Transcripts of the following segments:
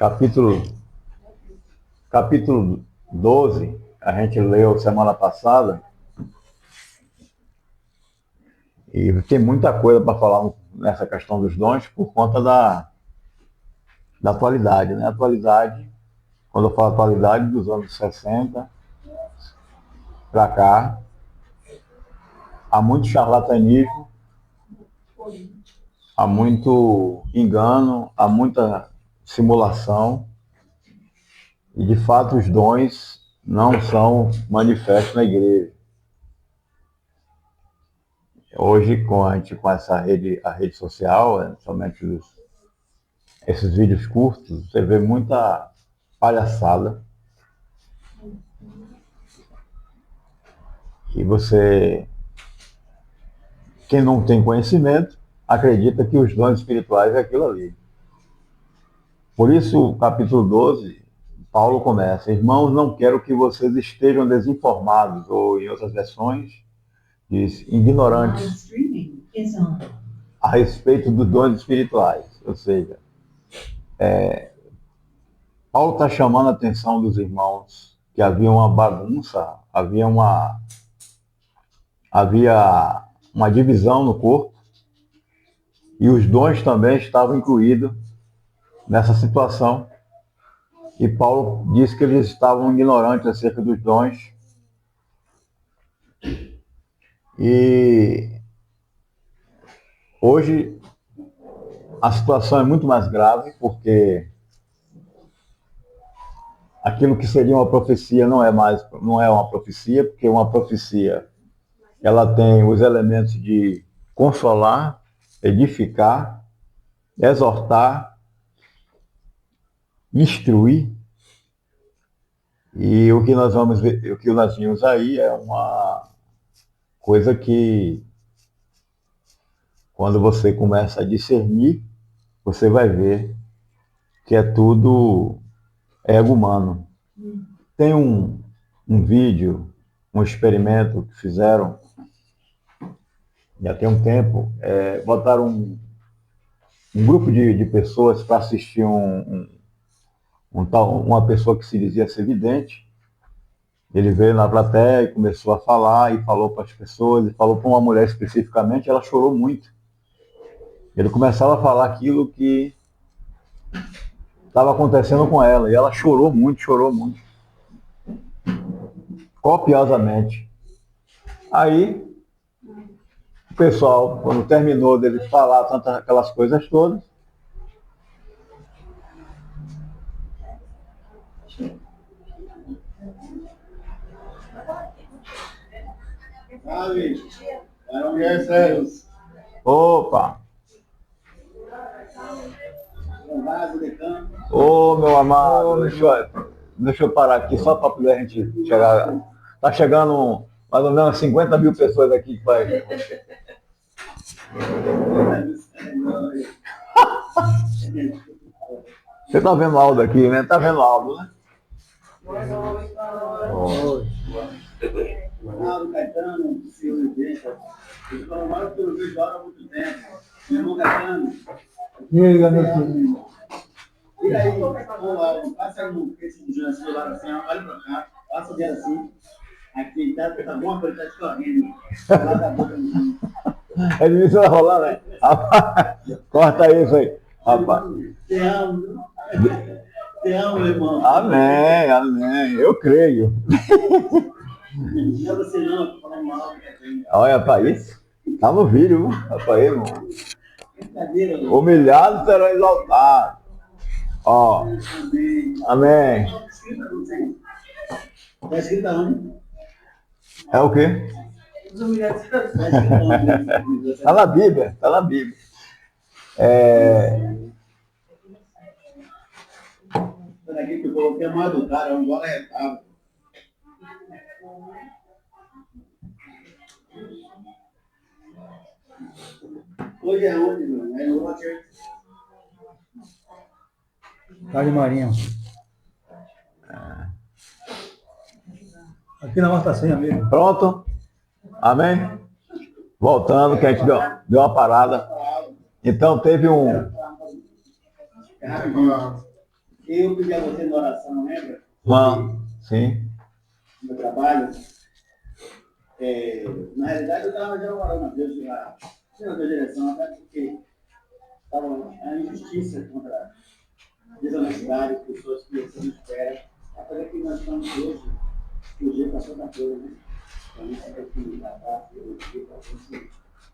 capítulo, capítulo 12, a gente leu semana passada, e tem muita coisa para falar nessa questão dos dons por conta da atualidade, né? Atualidade, quando eu falo atualidade, dos anos 60 para cá, há muito charlatanismo, há muito engano, há muita simulação, e de fato os dons não são manifestos na igreja. Hoje, com essa rede, a rede social, somente esses vídeos curtos, você vê muita palhaçada. E quem não tem conhecimento, acredita que os dons espirituais é aquilo ali. Por isso, o capítulo 12, Paulo começa: irmãos, não quero que vocês estejam desinformados, ou em outras versões, diz, ignorantes a respeito dos dons espirituais. Ou seja, Paulo está chamando a atenção dos irmãos que havia uma bagunça, havia uma divisão no corpo, e os dons também estavam incluídos nessa situação. E Paulo disse que eles estavam ignorantes acerca dos dons. E hoje a situação é muito mais grave, porque aquilo que seria uma profecia não é uma profecia, porque uma profecia ela tem os elementos de consolar, edificar, exortar, instruir. E o que nós vamos ver, o que nós vimos aí é uma coisa que, quando você começa a discernir, você vai ver que é tudo ego humano. Tem um vídeo, um experimento que fizeram, já tem um tempo, botaram um grupo de pessoas para assistir uma pessoa que se dizia ser vidente. Ele veio na plateia e começou a falar, e falou para as pessoas, e falou para uma mulher especificamente, ela chorou muito. Ele começava a falar aquilo que estava acontecendo com ela, e ela chorou muito, copiosamente. Aí, o pessoal, quando terminou dele falar tantas aquelas coisas todas, opa! Ô, meu amado, deixa eu parar aqui só para poder a gente chegar. Tá chegando mais ou menos 50 mil pessoas aqui que vai. Você tá vendo o Aldo aqui, né? Tá vendo o Aldo, né? Boa noite. Ronaldo, Caetano, Silvio Vieira. Eles falam mais que eu vejo há muito tempo. Meu irmão Caetano. E aí, garoto? E aí, passa no celular assim, olha pra cá, passa o dedo assim. Aqui tá bom, ele tá escorrendo. Lá da boca no. Ele vai rolar, né? Corta isso aí. Rapaz. Te amo. Te amo, irmão. Amém, amém. Eu creio. Não é você não, falando mal. Olha, rapaz, tá no vídeo, rapaz, irmão. Humilhado será exaltado. Ó. Amém. Está escrito onde? É o quê? Está na Bíblia, está na Bíblia. Aqui que eu coloquei a mais do cara, é um bola retado. Hoje é onde, mano? É no Roger. Carne Marinho. Aqui na Horta Senha mesmo. Pronto? Amém? Voltando, que a gente deu uma parada. Então teve Eu pedi a você na oração, lembra? Sim. No meu trabalho. Na realidade, eu estava já orando a Deus na direção, até porque estava a injustiça contra a desonestidade, pessoas que você não espera. Apesar que nós estamos hoje, que o jeito passou da coisa, né? Então, isso é que tratar,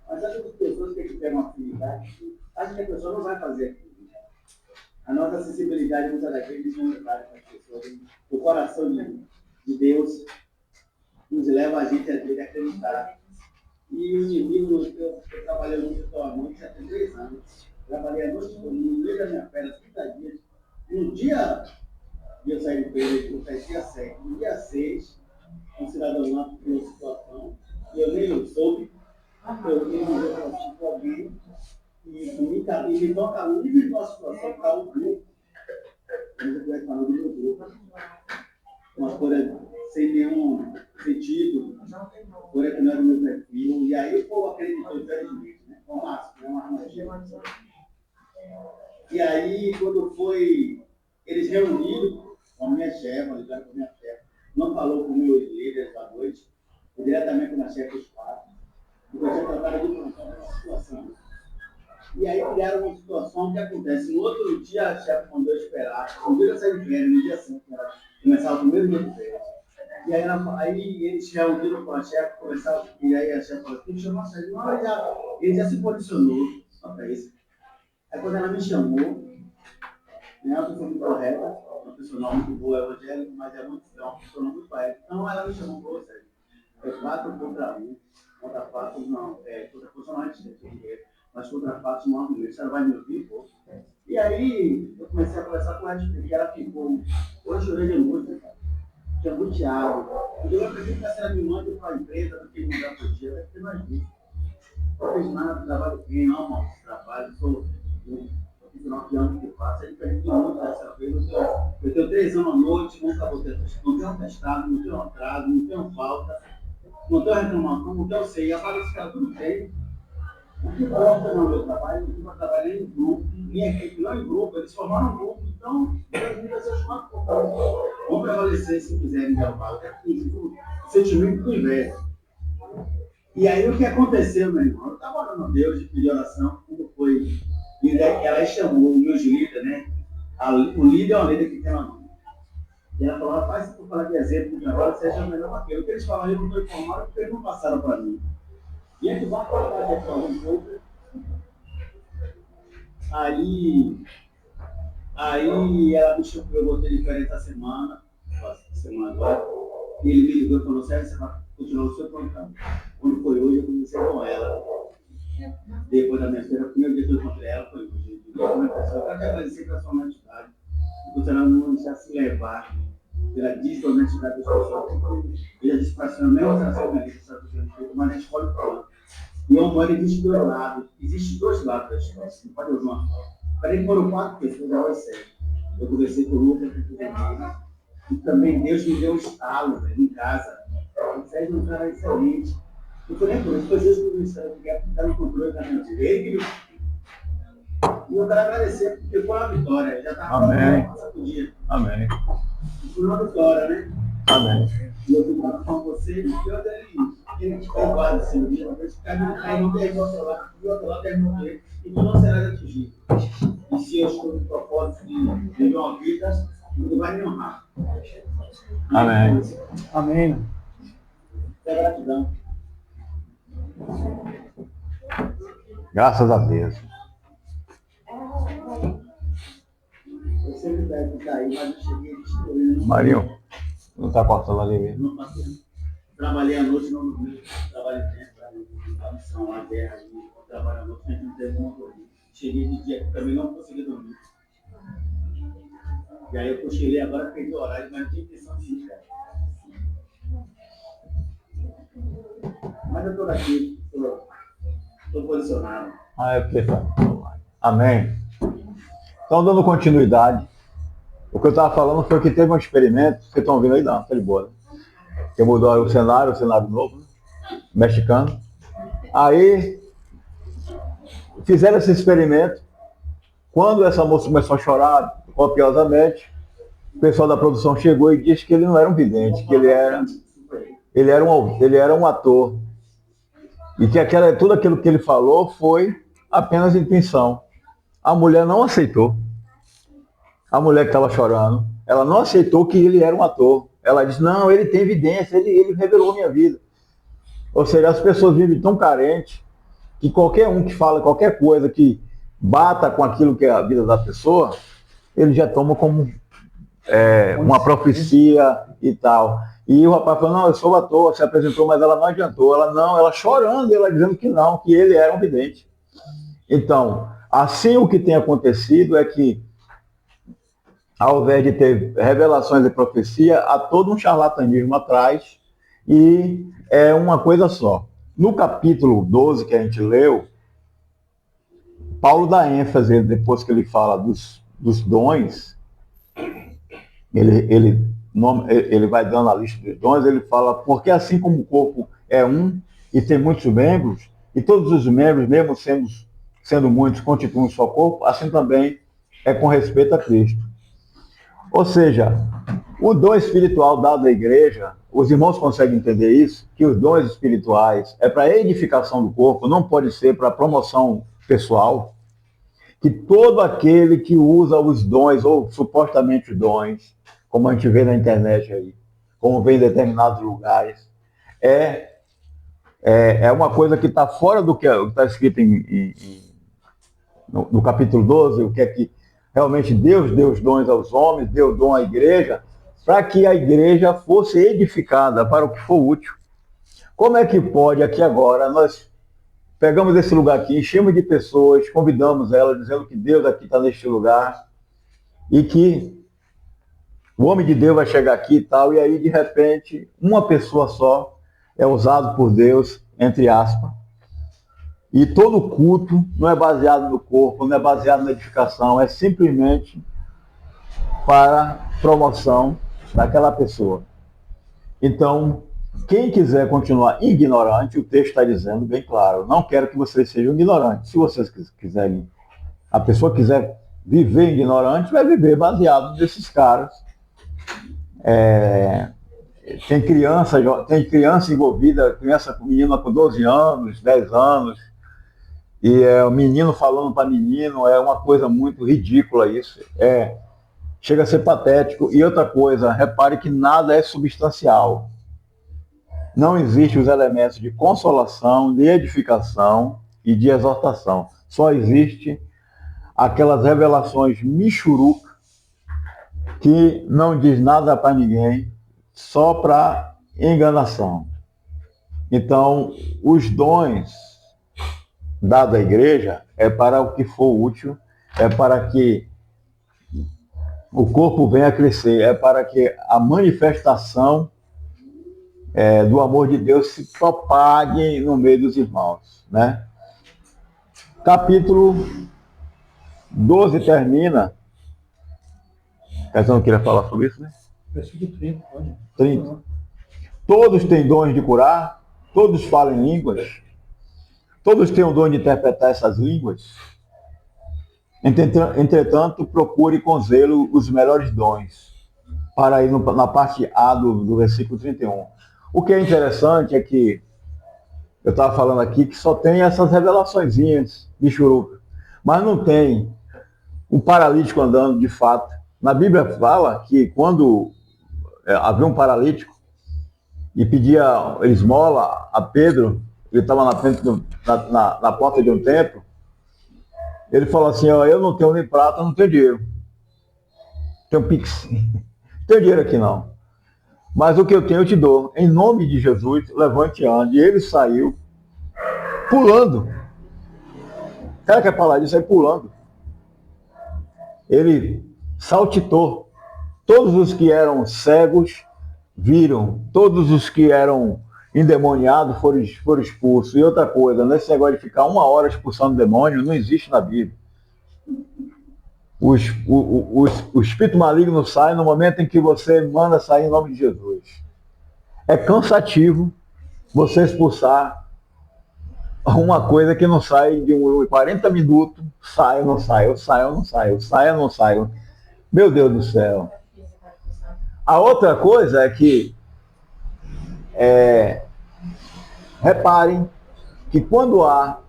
mas há outras pessoas que têm uma afinidade, acho que a pessoa não vai fazer aquilo. A nossa sensibilidade, muitas das vezes, não é para as pessoas. O coração de Deus nos leva a gente a acreditar. E o inimigo, eu trabalhei muito à noite há 3 anos. Trabalhei a noite toda, no meio da minha férias, 30 dias. No dia de eu sair do período, eu saí dia 7. No dia 6, um cidadão lá teve uma situação, e eu nem soube, eu me dei com alguém, e me toca um individual a situação para o grupo. Eu conheço para o grupo. Uma coisa sem nenhum sentido, coisa que não era o meu perfil, e aí o povo acreditou, infelizmente, né? Foi uma armadilha. E aí, quando foi, eles reuniram com a minha chefe, ligaram com a minha chefe, não falou com meus líderes à noite, foi diretamente com a chefe dos 4, porque eu tinha tratado de uma situação. E aí criaram uma situação que acontece. No outro dia, a chefe mandou esperar. No dia que eu saí de férias, no dia 5, começava o primeiro dia de férias. E aí eles se reuniram com a chefe, começaram, e aí a chefe falou, tem que chamar a chefe. Não, ele já se posicionou, só para isso. Aí quando ela me chamou, né, uma pessoa muito correta, uma pessoa muito boa, evangélica, mas é uma pessoa muito correta. Então ela me chamou, pô, Sérgio, é 4 contra 1, contra 4 não, contra funcionários, mas contra 4 não argumento, você vai me ouvir, pô. E aí eu comecei a conversar com ela, porque ela ficou, hoje eu chorei de muito, cara. Tinha angustiado. Eu acredito que ela me manda para a empresa, do que mandar para o dia, deve ter mais disso. Não fiz nada, trabalho bem, não, mal, trabalho, sou profissional que amo que faço, aí perdi muito dessa vez. Eu tenho 3 anos à noite, nunca vou ter, não tenho testado, não tenho atraso, não tenho falta, não tenho reclamação, não tenho sei, agora esse cara tudo tem. O que importa no meu trabalho, eu estou trabalhando em grupo, minha equipe não em grupo, eles formaram um grupo, então, eu vou ser chamado por causa. Vão prevalecer se quiserem derrubar, é o sentimento do inverso. E aí o que aconteceu, meu irmão? Eu estava orando a Deus de pedir oração, como foi? E ela chamou o meu líder, né? O líder é uma líder que tem uma mão. E ela falou, rapaz, se tu falar de exemplo de agora, seja melhor aquilo. O que eles falaram, eu não estou informado porque eles não passaram para mim. E a gente vai falar de forma um pouco. Aí ela me chamou, eu botei diferente essa semana agora, e ele me ligou e falou, Sérgio, você vai continuar o seu programa. Quando foi hoje, eu comecei com ela. Depois da minha feira, o primeiro dia que eu encontrei ela foi hoje. Eu quero te agradecer pela sua honestidade, e você não deixar se levar pela desonestidade das pessoas. Eu já disse para a senhora, mesmo trazer minha lista, mas a gente pode falar. E o amor existe 2 lados. Existem 2 lados da história. Você não pode ouvir uma só. Para foram 4 pessoas, já vai ser. Eu conversei com o Lucas, com o Lucas. E também Deus me deu um estalo, velho, em casa. O Sérgio é um cara excelente. Não foi nem por isso, foi Deus que me disse, porque está no controle da mente dele que me. E eu quero agradecer, porque foi uma vitória. Já estava Amém. Dia. Amém. Foi uma vitória, né? Amém. E eu fico com você, e eu dei que a gente tem guarda assim, uma vez que cada um tem o outro lado, e o outro lado tem o outro, e tu não serás atingido. E se eu estou no propósito de viver uma vida, tu vai me honrar. Amém. Amém. É gratidão. Graças a Deus. Eu sempre deve estar aí, mas eu cheguei destruindo. Marinho, não está cortando ali mesmo? Não passei. Trabalhei à noite, não dormi. Trabalhei dentro, a missão, a guerra, trabalhei à noite, sempre não teve como dormir. Cheguei de dia, também não consegui dormir. E aí eu cochilei agora, fiquei de horário, mas não tinha intenção de ir, cara. Mas eu estou daqui, estou posicionado. É porque tá. Amém. Então, dando continuidade, o que eu estava falando foi que teve um experimento, vocês estão ouvindo aí, não, tá de boa, né? Que mudou o cenário novo, né? Mexicano. Aí, fizeram esse experimento. Quando essa moça começou a chorar, copiosamente, o pessoal da produção chegou e disse que ele não era um vidente, que ele era um ator. E que tudo aquilo que ele falou foi apenas intenção. A mulher não aceitou. A mulher que estava chorando, ela não aceitou que ele era um ator. Ela disse, não, ele tem evidência, ele revelou minha vida. Ou seja, as pessoas vivem tão carentes que qualquer um que fala qualquer coisa que bata com aquilo que é a vida da pessoa, ele já toma como uma profecia e tal. E o rapaz falou, não, eu sou ator, se apresentou, mas ela não adiantou. Ela chorando, ela dizendo que não, que ele era um vidente. Então, assim o que tem acontecido é que, ao invés de ter revelações e profecia, há todo um charlatanismo atrás e é uma coisa só. No capítulo 12 que a gente leu, Paulo dá ênfase, depois que ele fala dos dons, ele vai dando a lista dos dons, ele fala, porque assim como o corpo é um e tem muitos membros, e todos os membros, mesmo sendo muitos, constituem um só corpo, assim também é com respeito a Cristo. Ou seja, o dom espiritual dado à igreja, os irmãos conseguem entender isso, que os dons espirituais é para edificação do corpo, não pode ser para promoção pessoal, que todo aquele que usa os dons, ou supostamente os dons, como a gente vê na internet aí, como vê em determinados lugares, é uma coisa que está fora do que está escrito no capítulo 12, o que é que realmente Deus deu os dons aos homens, deu dom à igreja, para que a igreja fosse edificada para o que for útil. Como é que pode aqui agora, nós pegamos esse lugar aqui, enchemos de pessoas, convidamos elas, dizendo que Deus aqui está neste lugar, e que o homem de Deus vai chegar aqui e tal, e aí de repente, uma pessoa só é usado por Deus, entre aspas, e todo culto não é baseado no corpo, não é baseado na edificação, é simplesmente para promoção daquela pessoa. Então, quem quiser continuar ignorante, o texto está dizendo bem claro, não quero que vocês sejam ignorantes. Se vocês quiserem, a pessoa quiser viver ignorante, vai viver baseado nesses caras. Tem criança envolvida, menina com 12 anos, 10 anos, e o menino falando para menino, é uma coisa muito ridícula isso. Chega a ser patético. E outra coisa, repare que nada é substancial. Não existem os elementos de consolação, de edificação e de exortação. Só existe aquelas revelações michuruca que não diz nada para ninguém, só para enganação. Então, os dons dados à igreja é para o que for útil, é para que o corpo venha a crescer, é para que a manifestação do amor de Deus se propague no meio dos irmãos, né? Capítulo 12 termina. Você não queria falar sobre isso, né? Versículo 30, pode. 30. Todos têm dons de curar, todos falam em línguas, todos têm o dom de interpretar essas línguas. Entretanto, procure com zelo os melhores dons, para ir na parte A do versículo 31. O que é interessante é que, eu estava falando aqui, que só tem essas revelaçõezinhas de churuca, mas não tem um paralítico andando de fato. Na Bíblia fala que quando havia um paralítico e pedia esmola a Pedro, ele estava na porta de um templo, ele falou assim, eu não tenho nem prata, não tenho dinheiro. Tenho pix. Não tenho dinheiro aqui não. Mas o que eu tenho eu te dou. Em nome de Jesus, levante e ande. E ele saiu pulando. O cara quer falar disso aí pulando. Ele saltitou. Todos os que eram cegos viram. Todos os que eram endemoniados foram expulsos. E outra coisa, nesse negócio de ficar 1 hora expulsando demônio, não existe na Bíblia. O espírito maligno sai no momento em que você manda sair em nome de Jesus. É cansativo você expulsar uma coisa que não sai de 40 minutos, sai ou não sai, eu saio ou não saio, eu saio ou não saio. Meu Deus do céu. A outra coisa é que, reparem que quando há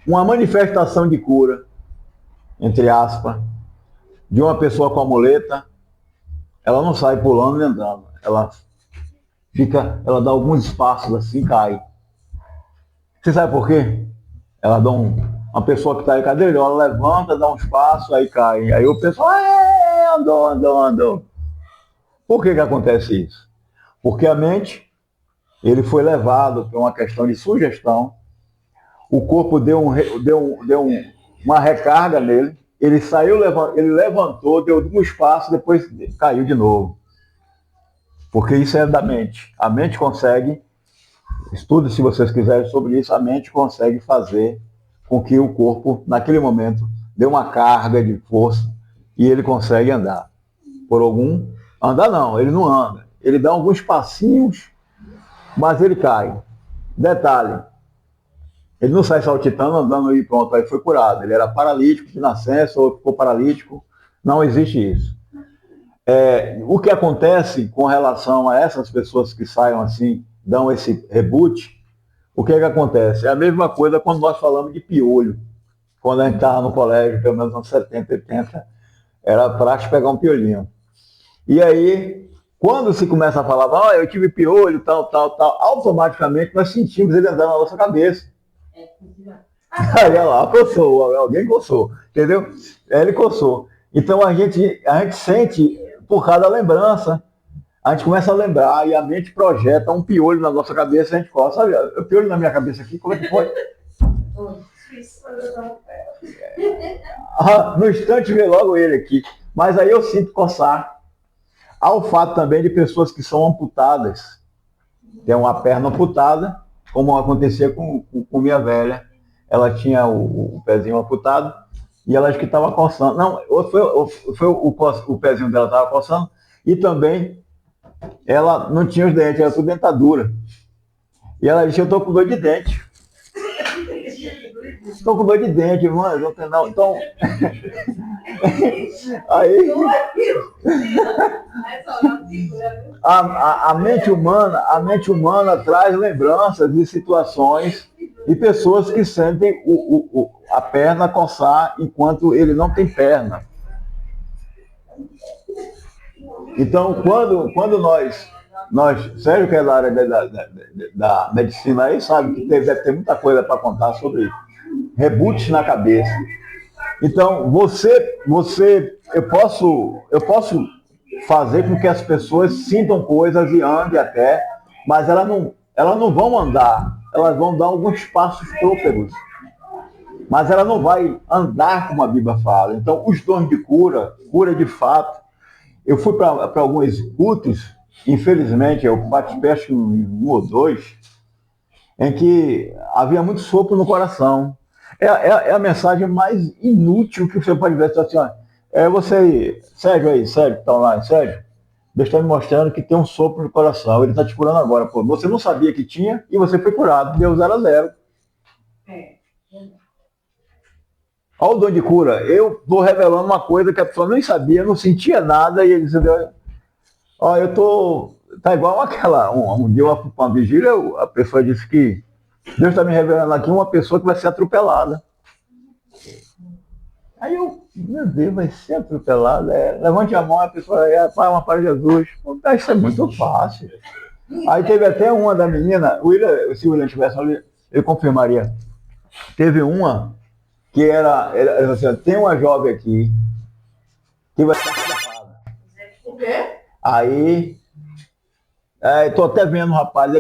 uma manifestação de cura, entre aspas, de uma pessoa com a muleta, ela não sai pulando e andando. Ela dá alguns passos assim, cai. Você sabe por quê? Ela dá uma pessoa que está em cadeira, ela levanta, dá uns passos, aí cai. Aí o pessoal, andou, andou, andou. Por que acontece isso? Porque a mente, ele foi levado por uma questão de sugestão, o corpo deu uma recarga nele, ele saiu, ele levantou, deu alguns passos, depois caiu de novo. Porque isso é da mente. A mente consegue, estude se vocês quiserem sobre isso, a mente consegue fazer com que o corpo, naquele momento, dê uma carga de força e ele consegue andar. Andar não, ele não anda. Ele dá alguns passinhos, mas ele cai. Detalhe, ele não sai saltitando, andando e pronto, aí foi curado. Ele era paralítico de nascença ou ficou paralítico. Não existe isso. O que acontece com relação a essas pessoas que saiam assim, dão esse reboot, o que acontece? É a mesma coisa quando nós falamos de piolho. Quando a gente estava no colégio, pelo menos nos 70, 80, era prático pegar um piolinho. E aí, quando se começa a falar, eu tive piolho, tal, automaticamente nós sentimos ele andando na nossa cabeça. Aí lá, coçou, alguém coçou, entendeu? Ele coçou. Então a gente sente por causa da lembrança. A gente começa a lembrar e a mente projeta um piolho na nossa cabeça e a gente coça. Sabe, o piolho na minha cabeça aqui, como é que foi? No instante veio logo ele aqui. Mas aí eu sinto coçar. Há o fato também de pessoas que são amputadas. Tem uma perna amputada, como acontecia com minha velha. Ela tinha o pezinho amputado e ela acho que estava coçando. Não, foi o pezinho dela estava coçando e também ela não tinha os dentes, era tudo dentadura. E ela disse, eu estou com dor de dente. Estou com dor de dente, mano. Então. Aí. A mente humana traz lembranças de situações e pessoas que sentem a perna coçar enquanto ele não tem perna. Então, quando nós Sérgio, que é da área da medicina aí, sabe que deve ter muita coisa para contar sobre reboots na cabeça. Então, eu posso fazer com que as pessoas sintam coisas e andem até, mas elas não vão andar, elas vão dar alguns passos trôpegos. Mas ela não vai andar como a Bíblia fala. Então, os dons de cura de fato. Eu fui para alguns cultos, infelizmente, eu participei acho que um ou dois, em que havia muito sopro no coração. É a mensagem mais inútil que você pode ver. Assim, ó, você, Sérgio, que está lá, Sérgio, Deus está me mostrando que tem um sopro no coração, ele está te curando agora. Pô, você não sabia que tinha e você foi curado, deu 0 a 0. Olha o dom de cura. Eu estou revelando uma coisa que a pessoa nem sabia, não sentia nada, e ele disse, eu tô. Tá igual aquela. Um dia, uma vigília, a pessoa disse que Deus está me revelando aqui uma pessoa que vai ser atropelada. Aí meu Deus, vai ser atropelada? Levante a mão, a pessoa, pai, uma para Jesus. Isso é muito fácil. Aí teve até uma da menina, se o William estivesse ali, ele confirmaria. Teve uma que era assim, tem uma jovem aqui que vai ser atropelada. O quê? Aí, tô até vendo, rapaz,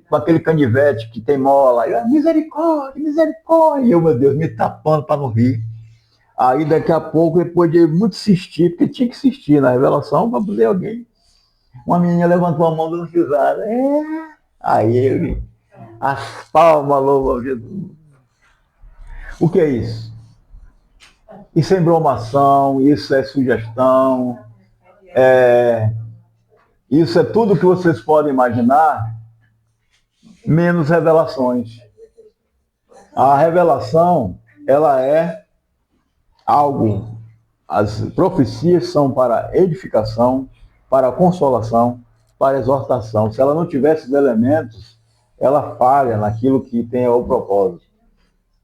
com aquele canivete que tem mola. Aí, misericórdia, misericórdia. E eu, meu Deus, me tapando para não rir. Aí, daqui a pouco, depois de muito insistir, porque tinha que insistir na revelação para poder alguém. Uma menina levantou a mão dando risada. Aí ele, as palmas, louva Jesus. O que é isso? Isso é embromação, isso é sugestão, isso é tudo que vocês podem imaginar, menos revelações. A revelação, ela é algo As profecias são para edificação, para consolação, para exortação. Se ela não tivesse os elementos, ela falha naquilo que tem o propósito.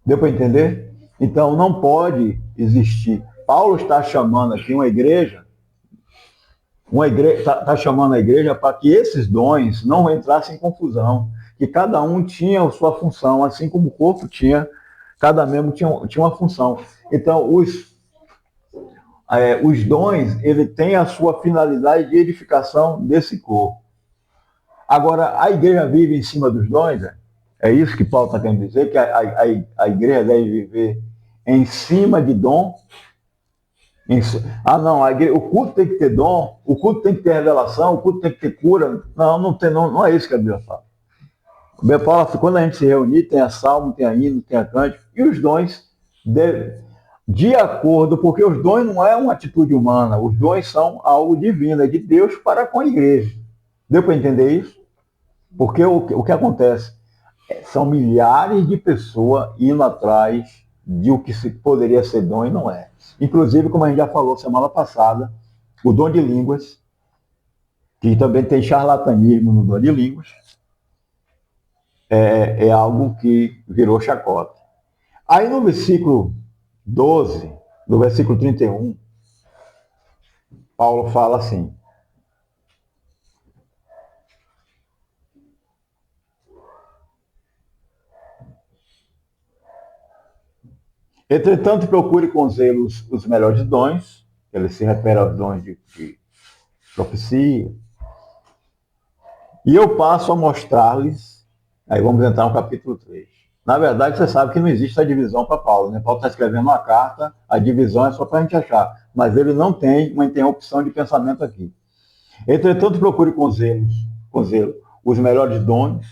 Deu para entender? Então não pode existir. Paulo está chamando aqui uma igreja está chamando a igreja para que esses dons não entrassem em confusão, que cada um tinha a sua função, assim como o corpo tinha, cada membro tinha uma função. Então, os dons, ele tem a sua finalidade de edificação desse corpo. Agora, a igreja vive em cima dos dons, é isso que Paulo está querendo dizer, que a igreja deve viver em cima de dom. Não, o culto tem que ter dom, o culto tem que ter revelação, o culto tem que ter cura. Não é isso que a Bíblia fala. A Bíblia fala que quando a gente se reunir, tem a salmo, tem a hino, tem a cântico, e os dons de acordo, porque os dons não é uma atitude humana, os dons são algo divino, é de Deus para com a igreja. Deu para entender isso? Porque o que acontece? São milhares de pessoas indo atrás de o que poderia ser dom e não é. Inclusive, como a gente já falou semana passada, o dom de línguas, que também tem charlatanismo no dom de línguas, é algo que virou chacota. Aí no versículo 12, no versículo 31, Paulo fala assim: entretanto, procure com zelo os melhores dons, ele se refere aos dons de profecia, e eu passo a mostrar-lhes, aí vamos entrar no capítulo 3. Na verdade, você sabe que não existe a divisão para Paulo, né? Paulo está escrevendo uma carta, a divisão é só para a gente achar, mas ele não tem uma interrupção de pensamento aqui. Entretanto, procure com zelo os melhores dons,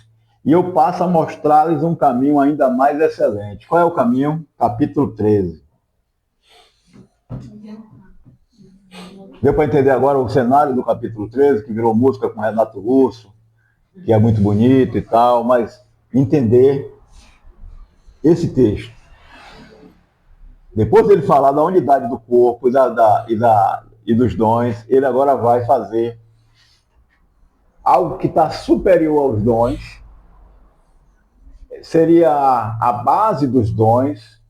e eu passo a mostrar-lhes um caminho ainda mais excelente. Qual é o caminho? Capítulo 13. Deu para entender agora o cenário do capítulo 13, que virou música com Renato Russo, que é muito bonito e tal, mas entender esse texto. Depois dele falar da unidade do corpo e dos dons, ele agora vai fazer algo que está superior aos dons, seria a base dos dons,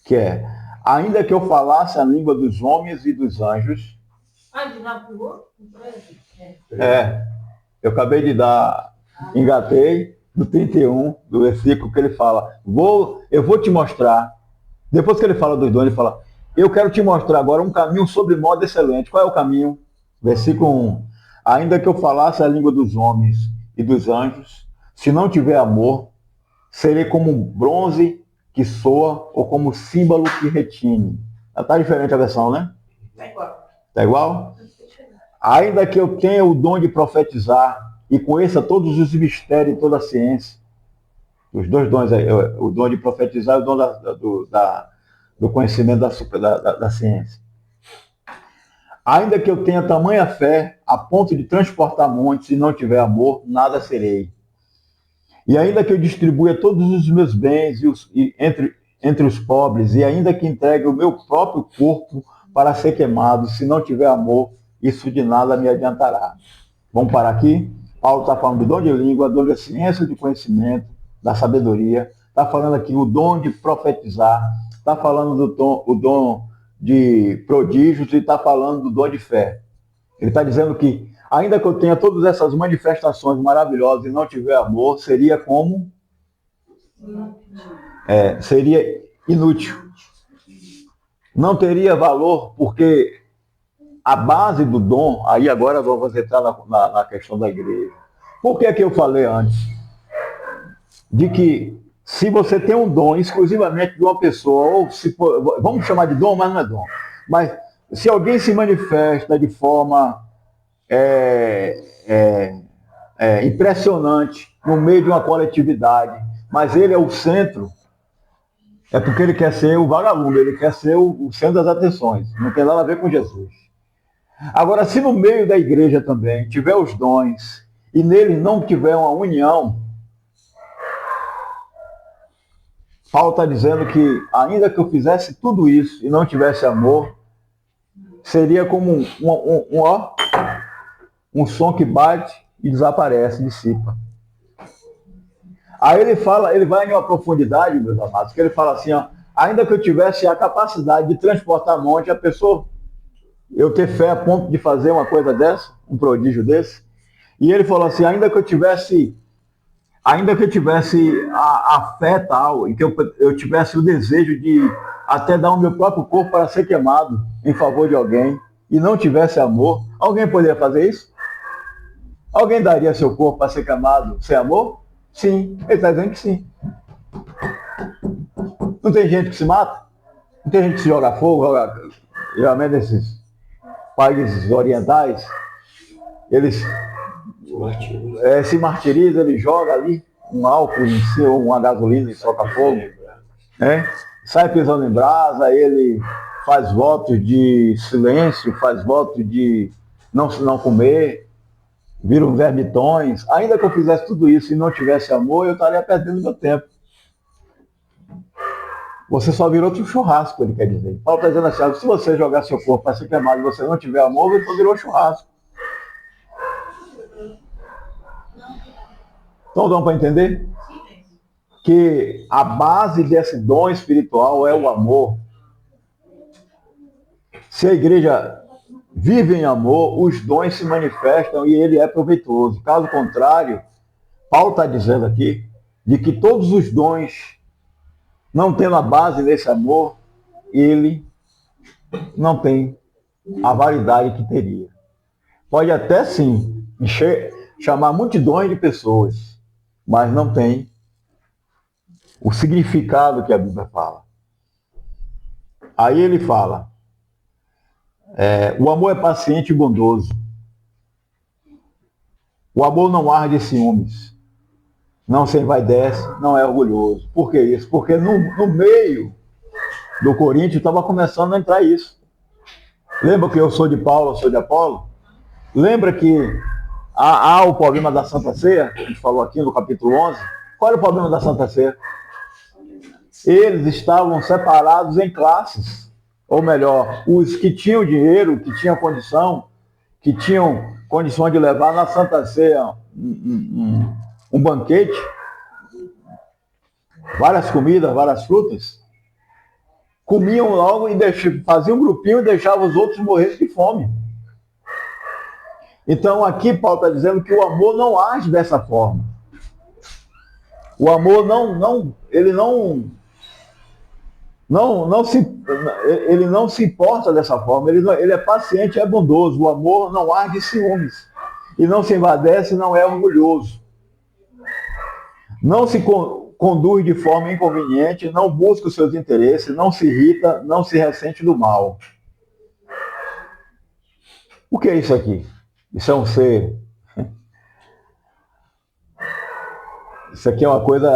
que é, ainda que eu falasse a língua dos homens e dos anjos. Já pulou? Eu acabei de engatei do 31, do versículo que ele fala, eu vou te mostrar, depois que ele fala dos dons, ele fala, eu quero te mostrar agora um caminho sobre modo excelente. Qual é o caminho? Versículo 1. Ainda que eu falasse a língua dos homens e dos anjos, se não tiver amor, serei como bronze que soa ou como símbolo que retine. Está diferente a versão, né? Está igual? Ainda que eu tenha o dom de profetizar e conheça todos os mistérios e toda a ciência. Os dois dons, o dom de profetizar e o dom do conhecimento da ciência. Ainda que eu tenha tamanha fé a ponto de transportar montes e não tiver amor, nada serei. E ainda que eu distribua todos os meus bens entre os pobres, e ainda que entregue o meu próprio corpo para ser queimado, se não tiver amor, isso de nada me adiantará. Vamos parar aqui? Paulo está falando do dom de língua, dom de ciência, de conhecimento, da sabedoria. Está falando aqui o dom de profetizar. Está falando o dom de prodígios e está falando do dom de fé. Ele está dizendo que, ainda que eu tenha todas essas manifestações maravilhosas e não tiver amor, seria como? Seria inútil. Não teria valor, porque a base do dom, aí agora vamos entrar na questão da igreja. Por que eu falei antes? De que se você tem um dom exclusivamente de uma pessoa, ou vamos chamar de dom, mas não é dom. Mas se alguém se manifesta de forma impressionante no meio de uma coletividade, mas ele é o centro, é porque ele quer ser o vagabundo, ele quer ser o centro das atenções. Não tem nada a ver com Jesus. Agora, se no meio da igreja também tiver os dons e nele não tiver uma união, Paulo está dizendo que ainda que eu fizesse tudo isso e não tivesse amor, seria como um som que bate e desaparece, dissipa. Aí ele fala, ele vai em uma profundidade, meus amados, que ele fala assim, ó, ainda que eu tivesse a capacidade de transportar monte, a pessoa, eu ter fé a ponto de fazer uma coisa dessa, um prodígio desse, e ele falou assim, ainda que eu tivesse a fé tal, e que eu tivesse o desejo de até dar o meu próprio corpo para ser queimado em favor de alguém, e não tivesse amor, alguém poderia fazer isso? Alguém daria seu corpo para ser queimado sem amor? Sim, ele está dizendo que sim. Não tem gente que se mata? Não tem gente que se joga fogo, geralmente nesses países orientais, eles se martirizam, ele joga ali um álcool em si, ou uma gasolina e soca fogo, né? Sai pisando em brasa, ele faz votos de silêncio, faz votos de não comer, viram vermitões. Ainda que eu fizesse tudo isso e não tivesse amor, eu estaria perdendo meu tempo. Você só virou outro churrasco, ele quer dizer. Paulo está dizendo assim, se você jogar seu corpo para ser queimado e você não tiver amor, você virou churrasco. Então dá para entender? Que a base desse dom espiritual é o amor. Se a igreja vive em amor, os dons se manifestam e ele é proveitoso. Caso contrário, Paulo está dizendo aqui de que todos os dons, não tendo a base nesse amor, ele não tem a validade que teria. Pode até sim chamar multidões de pessoas, mas não tem o significado que a Bíblia fala. Aí ele fala, o amor é paciente e bondoso. O amor não arde ciúmes. Não se envaidece, não é orgulhoso. Por que isso? Porque no meio do Coríntios estava começando a entrar isso. Lembra que eu sou de Paulo, eu sou de Apolo? Lembra que há o problema da Santa Ceia? A gente falou aqui no capítulo 11. Qual era o problema da Santa Ceia? Eles estavam separados em classes. Ou melhor, os que tinham dinheiro, que tinham condições de levar na Santa Ceia um banquete, várias comidas, várias frutas, comiam logo e faziam um grupinho e deixavam os outros morrer de fome. Então aqui Paulo está dizendo que o amor não age dessa forma. O amor ele não se importa dessa forma, ele é paciente, é bondoso. O amor não arde ciúmes e não se envadece, não é orgulhoso. Não se conduz de forma inconveniente, não busca os seus interesses, não se irrita, não se ressente do mal. O que é isso aqui? Isso é um ser. Isso aqui é uma coisa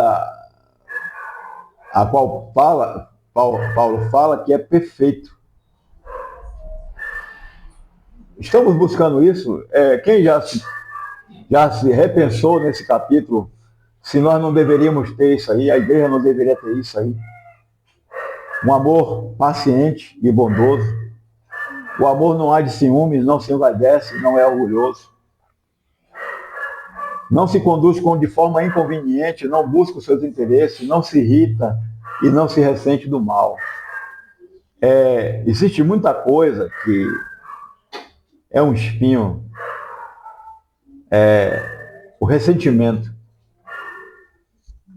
a qual Paulo fala que é perfeito. Estamos buscando isso. Quem já se repensou nesse capítulo, se nós não deveríamos ter isso aí, a igreja não deveria ter isso aí. Um amor paciente e bondoso. O amor não há de ciúmes, não se envaidece, não é orgulhoso. Não se conduz de forma inconveniente, não busca os seus interesses, não se irrita e não se ressente do mal. Existe muita coisa que é um espinho. O ressentimento.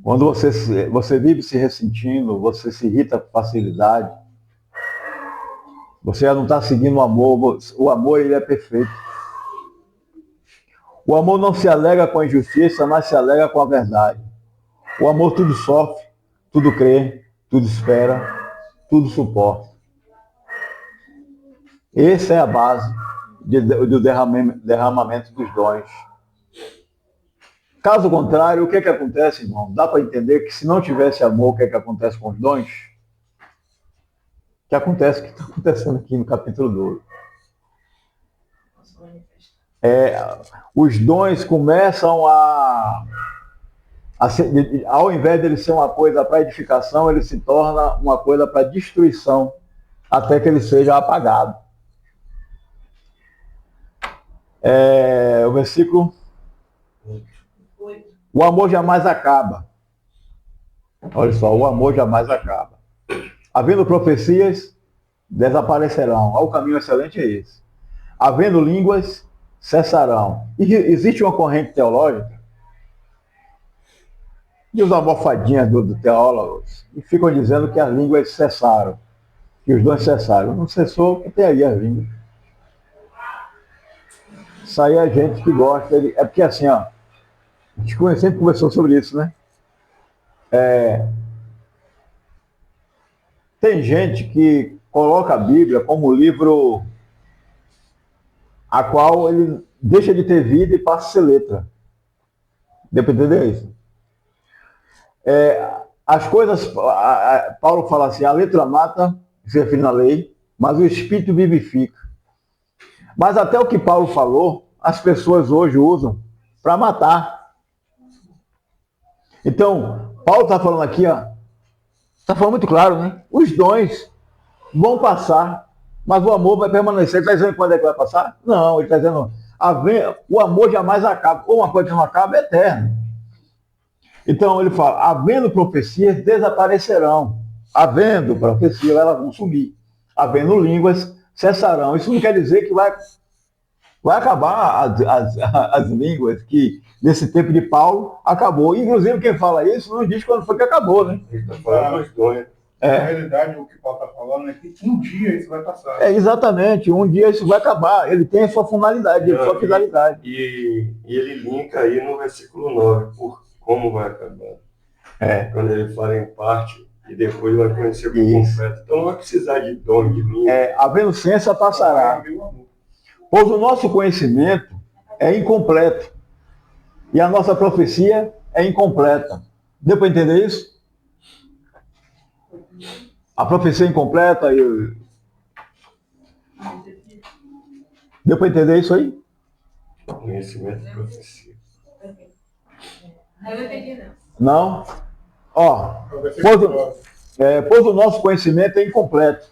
Quando você vive se ressentindo, você se irrita com facilidade, você já não está seguindo o amor. O amor, ele é perfeito. O amor não se alegra com a injustiça, mas se alegra com a verdade. O amor tudo sofre, tudo crê, tudo espera, tudo suporta. Essa é a base do derramamento dos dons. Caso contrário, o que acontece, irmão? Dá para entender que se não tivesse amor, o que acontece com os dons? O que acontece, o que está acontecendo aqui no capítulo 12? Os dons começam a Ao invés de ele ser uma coisa para edificação, ele se torna uma coisa para destruição, até que ele seja apagado. O versículo: o amor jamais acaba. Olha só, o amor jamais acaba. Havendo profecias, desaparecerão. O caminho excelente é esse. Havendo línguas, cessarão. E existe uma corrente teológica e os almofadinhas dos teólogos e ficam dizendo que as línguas cessaram, que os dons cessaram. Não cessou, até aí as línguas. Isso aí é gente que gosta. É porque assim, ó, a gente sempre conversou sobre isso, né? Tem gente que coloca a Bíblia como livro a qual ele deixa de ter vida e passa a ser letra. Deu para entender isso? As coisas, Paulo fala assim, a letra mata, se refere na lei, mas o Espírito vivifica. Mas até o que Paulo falou, as pessoas hoje usam para matar. Então, Paulo está falando aqui, ó, está falando muito claro, né? Os dons vão passar, mas o amor vai permanecer. Ele está dizendo quando é que vai passar? Não, ele está dizendo, o amor jamais acaba. Ou uma coisa que não acaba é eterna. Então ele fala, havendo profecias, desaparecerão. Havendo profecias, elas vão sumir. Havendo línguas, cessarão. Isso não quer dizer que vai acabar as línguas, que nesse tempo de Paulo acabou. Inclusive quem fala isso não diz quando foi que acabou, né? Ele está falando dos dons. Na realidade, o que Paulo está falando é que um dia isso vai passar. Exatamente, um dia isso vai acabar. Ele tem a sua finalidade, sua finalidade. E ele linka aí no versículo 9, por como vai acabar. Quando ele fala em parte, e depois vai conhecer por completo. Então não vai precisar de dom de mim. Havendo ciência passará. Pois o nosso conhecimento é incompleto. E a nossa profecia é incompleta. Deu para entender isso? A profecia é incompleta e... Deu para entender isso aí? Conhecimento e profecia. Eu não entendi, não. Ó, pois o nosso conhecimento é incompleto.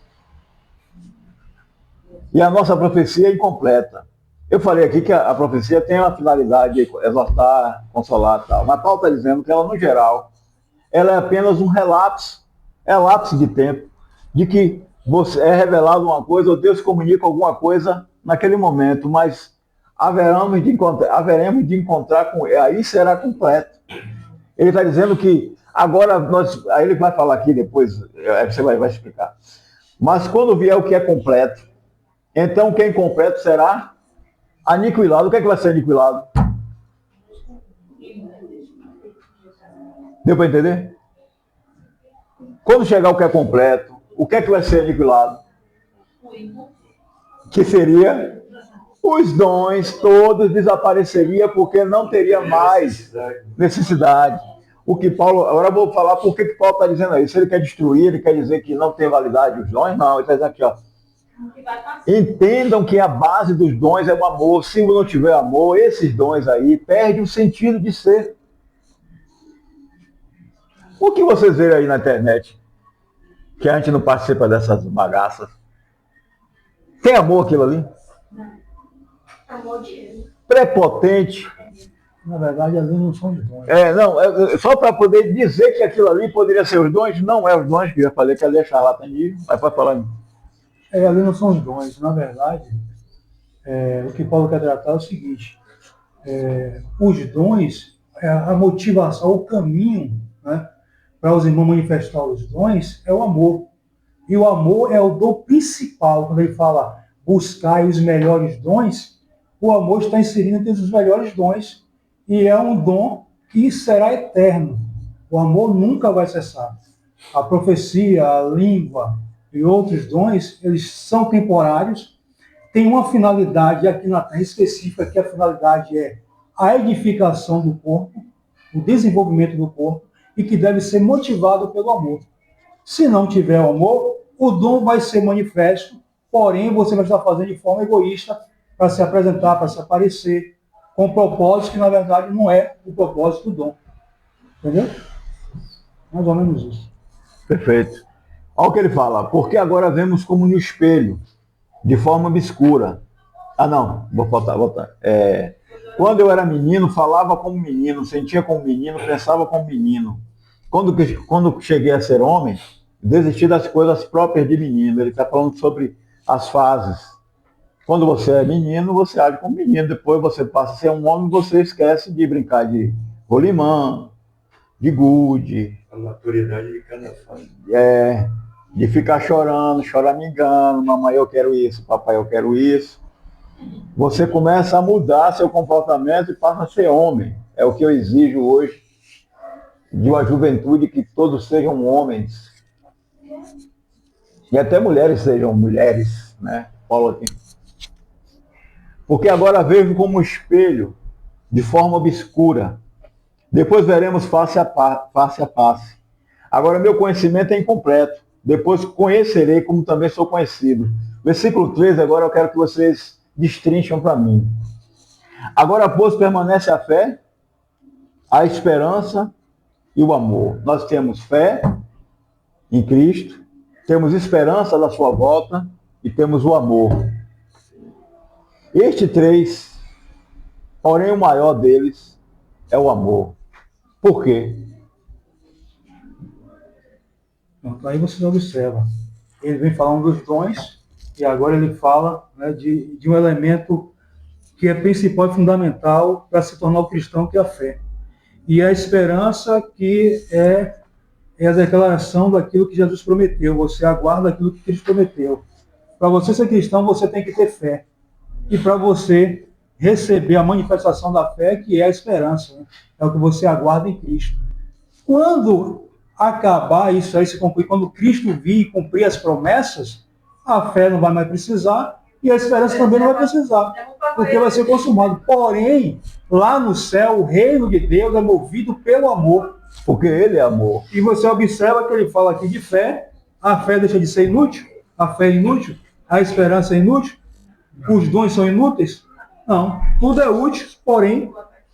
E a nossa profecia é incompleta. Eu falei aqui que a profecia tem uma finalidade de exortar, consolar e tal. Mas Paulo está dizendo que ela, no geral, ela é apenas um relapso, lapso de tempo, de que você é revelado uma coisa, ou Deus comunica alguma coisa naquele momento, mas haveremos de encontrar com ele, aí será completo. Ele está dizendo que agora aí ele vai falar aqui depois, você vai explicar. Mas quando vier o que é completo, então o que é incompleto será aniquilado. O que é que vai ser aniquilado? Deu para entender? Quando chegar o que é completo, o que é que vai ser aniquilado? Que seria os dons todos desapareceriam, porque não teria mais necessidade. O que Paulo, agora eu vou falar por que Paulo está dizendo isso. Ele quer destruir, ele quer dizer que não tem validade os dons? Não, ele está dizendo aqui, ó. Entendam que a base dos dons é o amor. Se não tiver amor, esses dons aí perdem o sentido de ser. O que vocês veem aí na internet, que a gente não participa dessas bagaças, tem amor aquilo ali? Amor de Deus. Prepotente. Na verdade, ali não são os dons. Só para poder dizer que aquilo ali poderia ser os dons, não é os dons, que eu já falei que ali é charlatanismo, mas pode falar. Ali não são os dons. Na verdade, o que Paulo quer tratar é o seguinte, os dons, a motivação, o caminho, né, para os irmãos manifestar os dons é o amor. E o amor é o dom principal. Quando ele fala buscar os melhores dons, o amor está inserido entre os melhores dons e é um dom que será eterno. O amor nunca vai cessar. A profecia, a língua e outros dons, eles são temporários, têm uma finalidade aqui na Terra específica, que a finalidade é a edificação do corpo, o desenvolvimento do corpo, e que deve ser motivado pelo amor. Se não tiver o amor, o dom vai ser manifesto, porém você vai estar fazendo de forma egoísta para se apresentar, para se aparecer, com um propósito que na verdade não é o propósito do dom. Entendeu? Mais ou menos isso. Perfeito. Olha o que ele fala. Porque agora vemos como no espelho, de forma obscura. Ah, não. Vou voltar. Quando eu era menino, falava como menino, sentia como menino, pensava como menino. Quando cheguei a ser homem, desisti das coisas próprias de menino. Ele está falando sobre as fases. Quando você é menino, você age como menino. Depois você passa a ser um homem, você esquece de brincar de rolimã, de gude, A maturidade de cada fase. de ficar chorando, choramingando, mamãe eu quero isso, papai eu quero isso. Você começa a mudar seu comportamento e passa a ser homem. É o que eu exijo hoje de uma juventude, que todos sejam homens. E até mulheres sejam mulheres, né? Paulo aqui. Porque agora vejo como espelho, de forma obscura. Depois veremos face a face. Agora meu conhecimento é incompleto. Depois conhecerei como também sou conhecido. Versículo 13, agora eu quero que vocês destrincham para mim. Agora, pois, permanece a fé, a esperança e o amor. Nós temos fé em Cristo, temos esperança da sua volta e temos o amor. Estes três, porém o maior deles é o amor. Por quê? Pronto, aí você observa. Ele vem falando dos dons e agora ele fala, né, de um elemento que é principal e fundamental para se tornar o cristão, que é a fé. E a esperança, que é a declaração daquilo que Jesus prometeu. Você aguarda aquilo que Cristo prometeu. Para você ser cristão, você tem que ter fé. E para você receber a manifestação da fé, que é a esperança, né? É o que você aguarda em Cristo. Quando acabar isso aí, se concluir, quando Cristo vir e cumprir as promessas, a fé não vai mais precisar e a esperança também não vai precisar, porque vai ser consumado. Porém, lá no céu, o reino de Deus é movido pelo amor. Porque ele é amor. E você observa que ele fala aqui de fé, a fé deixa de ser inútil, a fé é inútil, a esperança é inútil, os dons são inúteis? Não, tudo é útil, porém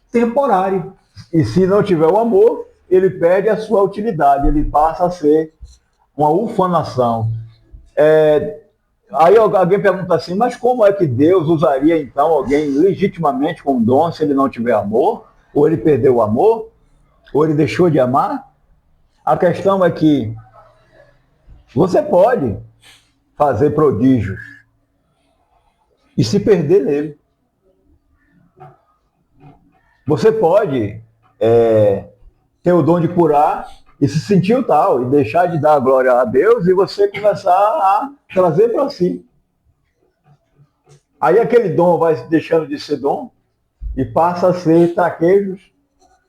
temporário. E se não tiver o amor, ele perde a sua utilidade, ele passa a ser uma ufanação. Aí alguém pergunta assim, mas como é que Deus usaria então alguém legitimamente com dom se ele não tiver amor? Ou ele perdeu o amor? Ou ele deixou de amar? A questão é que você pode fazer prodígios e se perder nele. Você pode ter o dom de curar e se sentir o tal, e deixar de dar a glória a Deus e você começar a trazer para si. Aí aquele dom vai deixando de ser dom e passa a ser traquejos,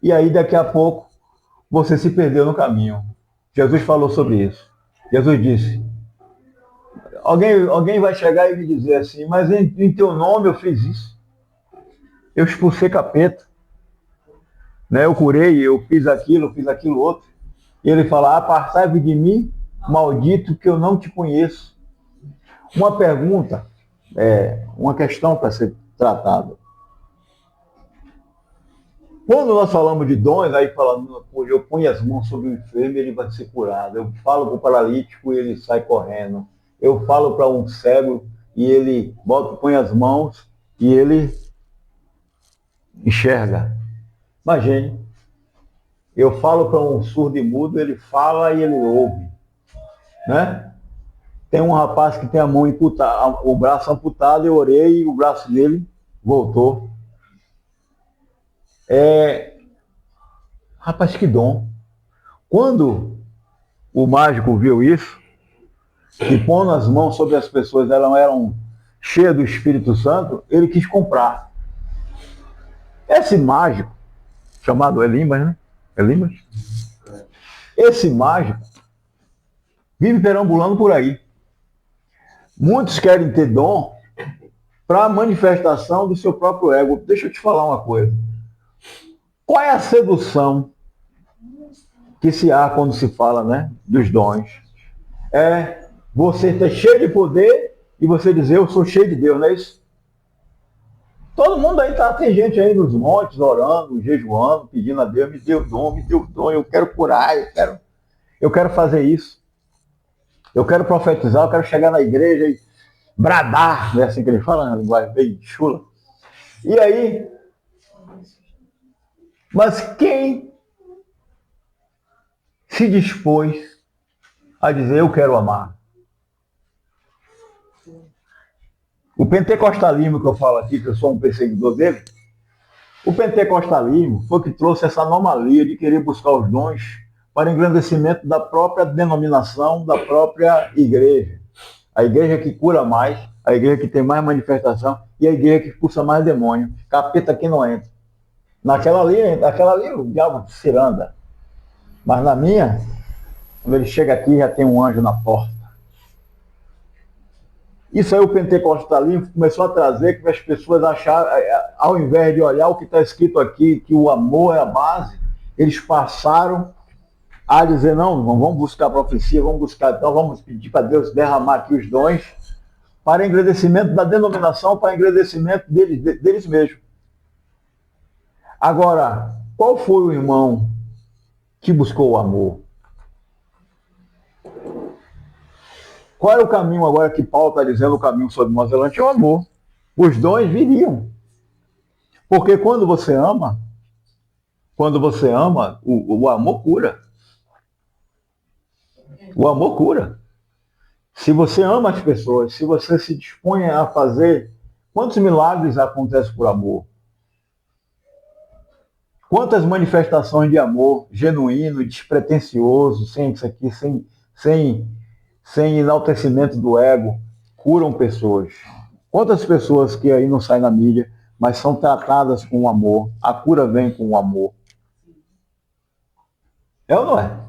e aí daqui a pouco você se perdeu no caminho. Jesus falou sobre isso. Jesus disse, alguém vai chegar e me dizer assim, mas em teu nome eu fiz isso. Eu expulsei capeta. Né? Eu curei, eu fiz aquilo outro. E ele fala, apartai-vos de mim, maldito, que eu não te conheço. Uma pergunta, uma questão para ser tratada. Quando nós falamos de dons, aí falando, eu ponho as mãos sobre o enfermo e ele vai ser curado. Eu falo para o paralítico e ele sai correndo. Eu falo para um cego e ele põe as mãos e ele enxerga. Imagine, eu falo para um surdo e mudo, ele fala e ele ouve. Né? Tem um rapaz que tem a mão amputada, o braço amputado, eu orei e o braço dele voltou. Rapaz, que dom. Quando o mágico viu isso, que pondo as mãos sobre as pessoas, elas eram cheias do Espírito Santo, ele quis comprar. Esse mágico, chamado Elimas, né? Elimas? Esse mágico vive perambulando por aí. Muitos querem ter dom para a manifestação do seu próprio ego. Deixa eu te falar uma coisa. Qual é a sedução que se há quando se fala, né, dos dons? É você ter cheio de poder e você dizer, eu sou cheio de Deus, não é isso? Todo mundo aí tem gente aí nos montes, orando, jejuando, pedindo a Deus, me deu dom, eu quero curar, eu quero fazer isso. Eu quero profetizar, eu quero chegar na igreja e bradar, não é assim que ele fala, na linguagem bem chula. E aí, mas quem se dispôs a dizer eu quero amar? O pentecostalismo que eu falo aqui, que eu sou um perseguidor dele, o pentecostalismo foi que trouxe essa anomalia de querer buscar os dons para engrandecimento da própria denominação, da própria igreja. A igreja que cura mais, a igreja que tem mais manifestação e a igreja que expulsa mais demônio. Capeta que não entra. Naquela ali o diabo se anda. Mas na minha, quando ele chega aqui, já tem um anjo na porta. Isso aí o pentecostalismo começou a trazer que as pessoas acharam, ao invés de olhar o que está escrito aqui, que o amor é a base, eles passaram a dizer, não, vamos buscar a profecia, então vamos pedir para Deus derramar aqui os dons para engrandecimento da denominação, para engrandecimento deles mesmos. Agora, qual foi o irmão que buscou o amor? Qual é o caminho agora que Paulo está dizendo, o caminho sobre nós delante é o amor. Os dons viriam. Porque quando você ama, o amor cura. O amor cura. Se você ama as pessoas, se você se dispõe a fazer, quantos milagres acontecem por amor? Quantas manifestações de amor genuíno, despretensioso, sem isso aqui, sem enaltecimento do ego, curam pessoas. Quantas pessoas que aí não saem na mídia, mas são tratadas com amor, a cura vem com o amor. É ou não é?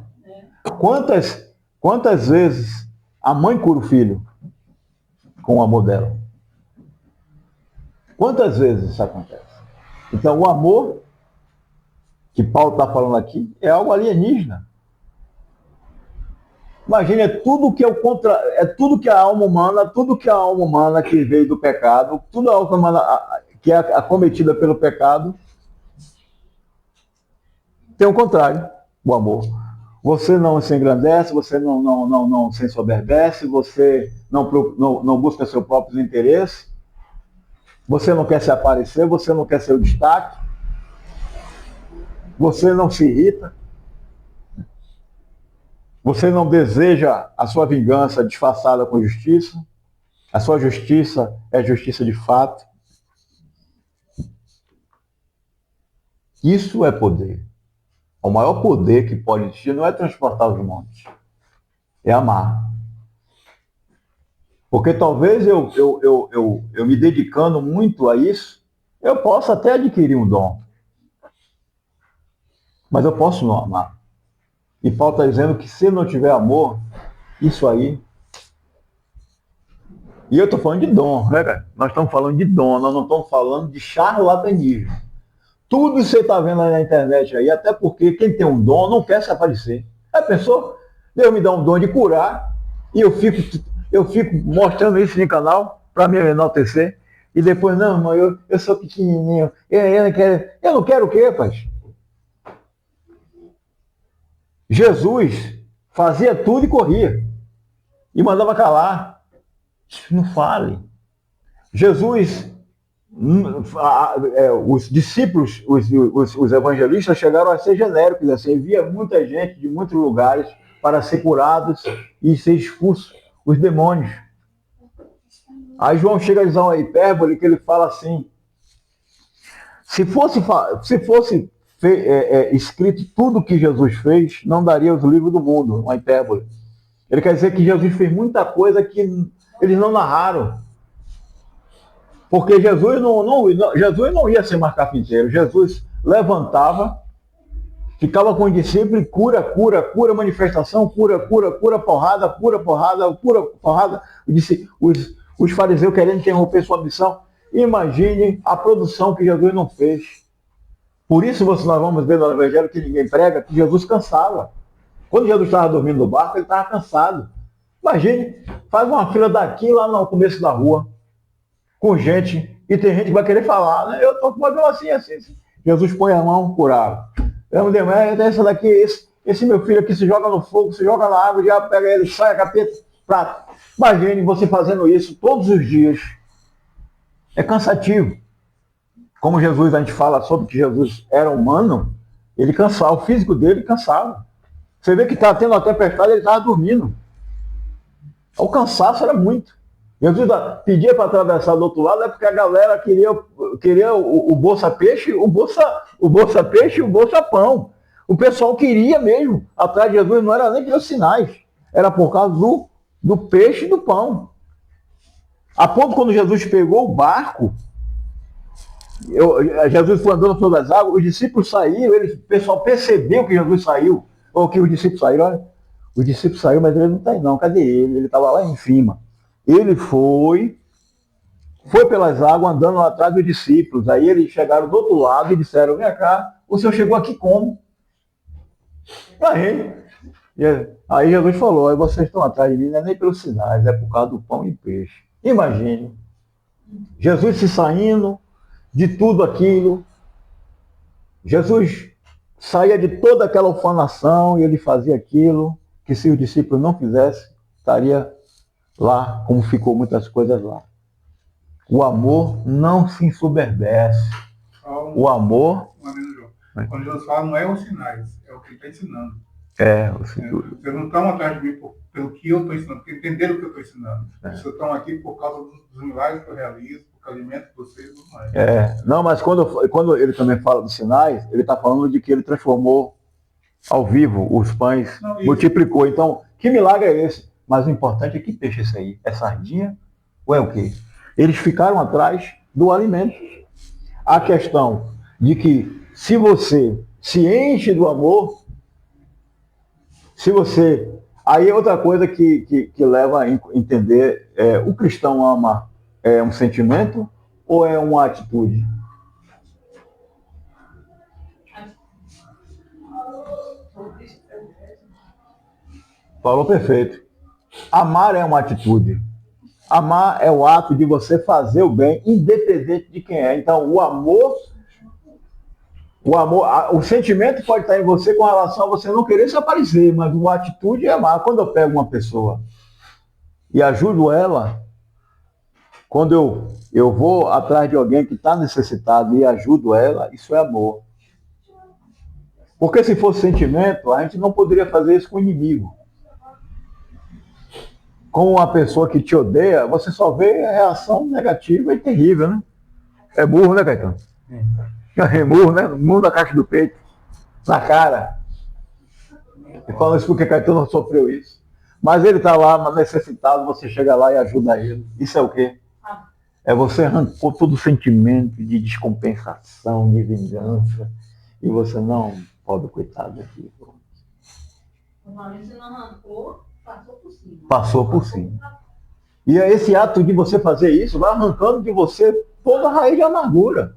Quantas vezes a mãe cura o filho com o amor dela? Quantas vezes isso acontece? Então o amor que Paulo está falando aqui é algo alienígena. Imagina, é tudo que a alma humana que veio do pecado, tudo a alma humana que é acometida pelo pecado, tem o contrário, o amor. Você não se engrandece, você não se ensoberbece, você não busca seu próprio interesse, você não quer se aparecer, você não quer ser o destaque, você não se irrita. Você não deseja a sua vingança disfarçada com justiça. A sua justiça é justiça de fato. Isso é poder. O maior poder que pode existir não é transportar os montes. É amar. Porque talvez eu me dedicando muito a isso, eu possa até adquirir um dom. Mas eu posso não amar. E Paulo está dizendo que se não tiver amor, isso aí... E eu estou falando de dom, né, cara? Nós estamos falando de dom, nós não estamos falando de charlatanismo. Tudo isso você está vendo aí na internet aí, até porque quem tem um dom não quer se aparecer. Aí pensou, Deus me dá um dom de curar, e eu fico mostrando isso no canal para me enaltecer, e depois, não, irmão, eu sou pequenininho, eu não quero o quê, pai? Jesus fazia tudo e corria. E mandava calar. Não fale. Jesus, os discípulos, os evangelistas chegaram a ser genéricos, assim, envia muita gente de muitos lugares para ser curados e ser expulsos os demônios. Aí João chega a dizer uma hipérbole que ele fala assim, se fosse escrito tudo que Jesus fez, não daria os livros do mundo, uma hipérbole. Ele quer dizer que Jesus fez muita coisa que eles não narraram. Porque Jesus não ia ser mais carpinteiro. Jesus levantava, ficava com os discípulos, cura, manifestação, cura, porrada. Os fariseus querendo interromper sua missão. Imagine a produção que Jesus não fez. Por isso nós vamos ver no Evangelho que ninguém prega, que Jesus cansava. Quando Jesus estava dormindo no barco, ele estava cansado. Imagine, faz uma fila daqui lá no começo da rua, com gente E tem gente que vai querer falar, né? Eu estou com uma dor assim, assim, assim. Jesus põe a mão, curado. Eu me essa daqui, esse meu filho aqui se joga no fogo, se joga na água, já pega ele, sai a capeta, prata. Imagine você fazendo isso todos os dias. É cansativo. Como Jesus, a gente fala sobre que Jesus era humano, ele cansava, o físico dele cansava. Você vê que está tendo uma tempestade, ele estava dormindo. O cansaço era muito. Jesus pedia para atravessar do outro lado, é porque a galera queria o bolsa-peixe, o bolsa-peixe e o bolsa-pão. O pessoal queria mesmo. Atrás de Jesus não era nem pelos sinais. Era por causa do peixe e do pão. A ponto quando Jesus pegou o barco, Jesus foi andando sobre as águas, os discípulos saíram, o pessoal percebeu que Jesus saiu, ou que os discípulos saíram, olha, os discípulos saíram, mas ele não está aí não, cadê ele? Ele estava lá em cima. Ele foi pelas águas andando lá atrás dos discípulos, aí eles chegaram do outro lado e disseram, vem cá, o senhor chegou aqui como? Aí Jesus falou, vocês estão atrás de mim, não é nem pelos sinais, é por causa do pão e peixe. Imagine, Jesus se saindo de tudo aquilo, Jesus saía de toda aquela ufanação e ele fazia aquilo que se os discípulos não fizessem, estaria lá, como ficou muitas coisas lá. O amor não se ensoberbece. O amor... Quando Jesus fala, não é os sinais, é o que ele está ensinando. Vocês não estão atrás de mim pelo que eu estou ensinando, porque entenderam o que eu estou ensinando. Vocês estão aqui por causa dos milagres que eu realizo, porque alimento vocês e tudo mais. Não, mas quando ele também fala dos sinais, ele está falando de que ele transformou ao vivo os pães, multiplicou. Então, que milagre é esse? Mas o importante é que peixe é esse aí. É sardinha ou é o quê? Eles ficaram atrás do alimento. A questão de que se você se enche do amor, se você... Aí é outra coisa que leva a entender, o cristão ama um sentimento ou é uma atitude? Falou perfeito. Amar é uma atitude. Amar é o ato de você fazer o bem, independente de quem é. Então, o amor, o sentimento pode estar em você com relação a você não querer se aparecer, mas a atitude é amar. Quando eu pego uma pessoa e ajudo ela, quando eu vou atrás de alguém que está necessitado e ajudo ela, isso é amor. Porque se fosse sentimento, a gente não poderia fazer isso com o inimigo. Com uma pessoa que te odeia, você só vê a reação negativa e terrível, né? É burro, né, Caetano? É burro, né? No mundo da caixa do peito, na cara. E falando isso porque Caetano sofreu isso. Mas ele está lá, necessitado, você chega lá e ajuda ele. Isso é o quê? É você arrancou todo o sentimento de descompensação, de vingança. E você não, pobre coitado aqui. Normalmente você não arrancou, passou por cima. Passou por cima. E esse ato de você fazer isso vai arrancando de você toda a raiz de amargura,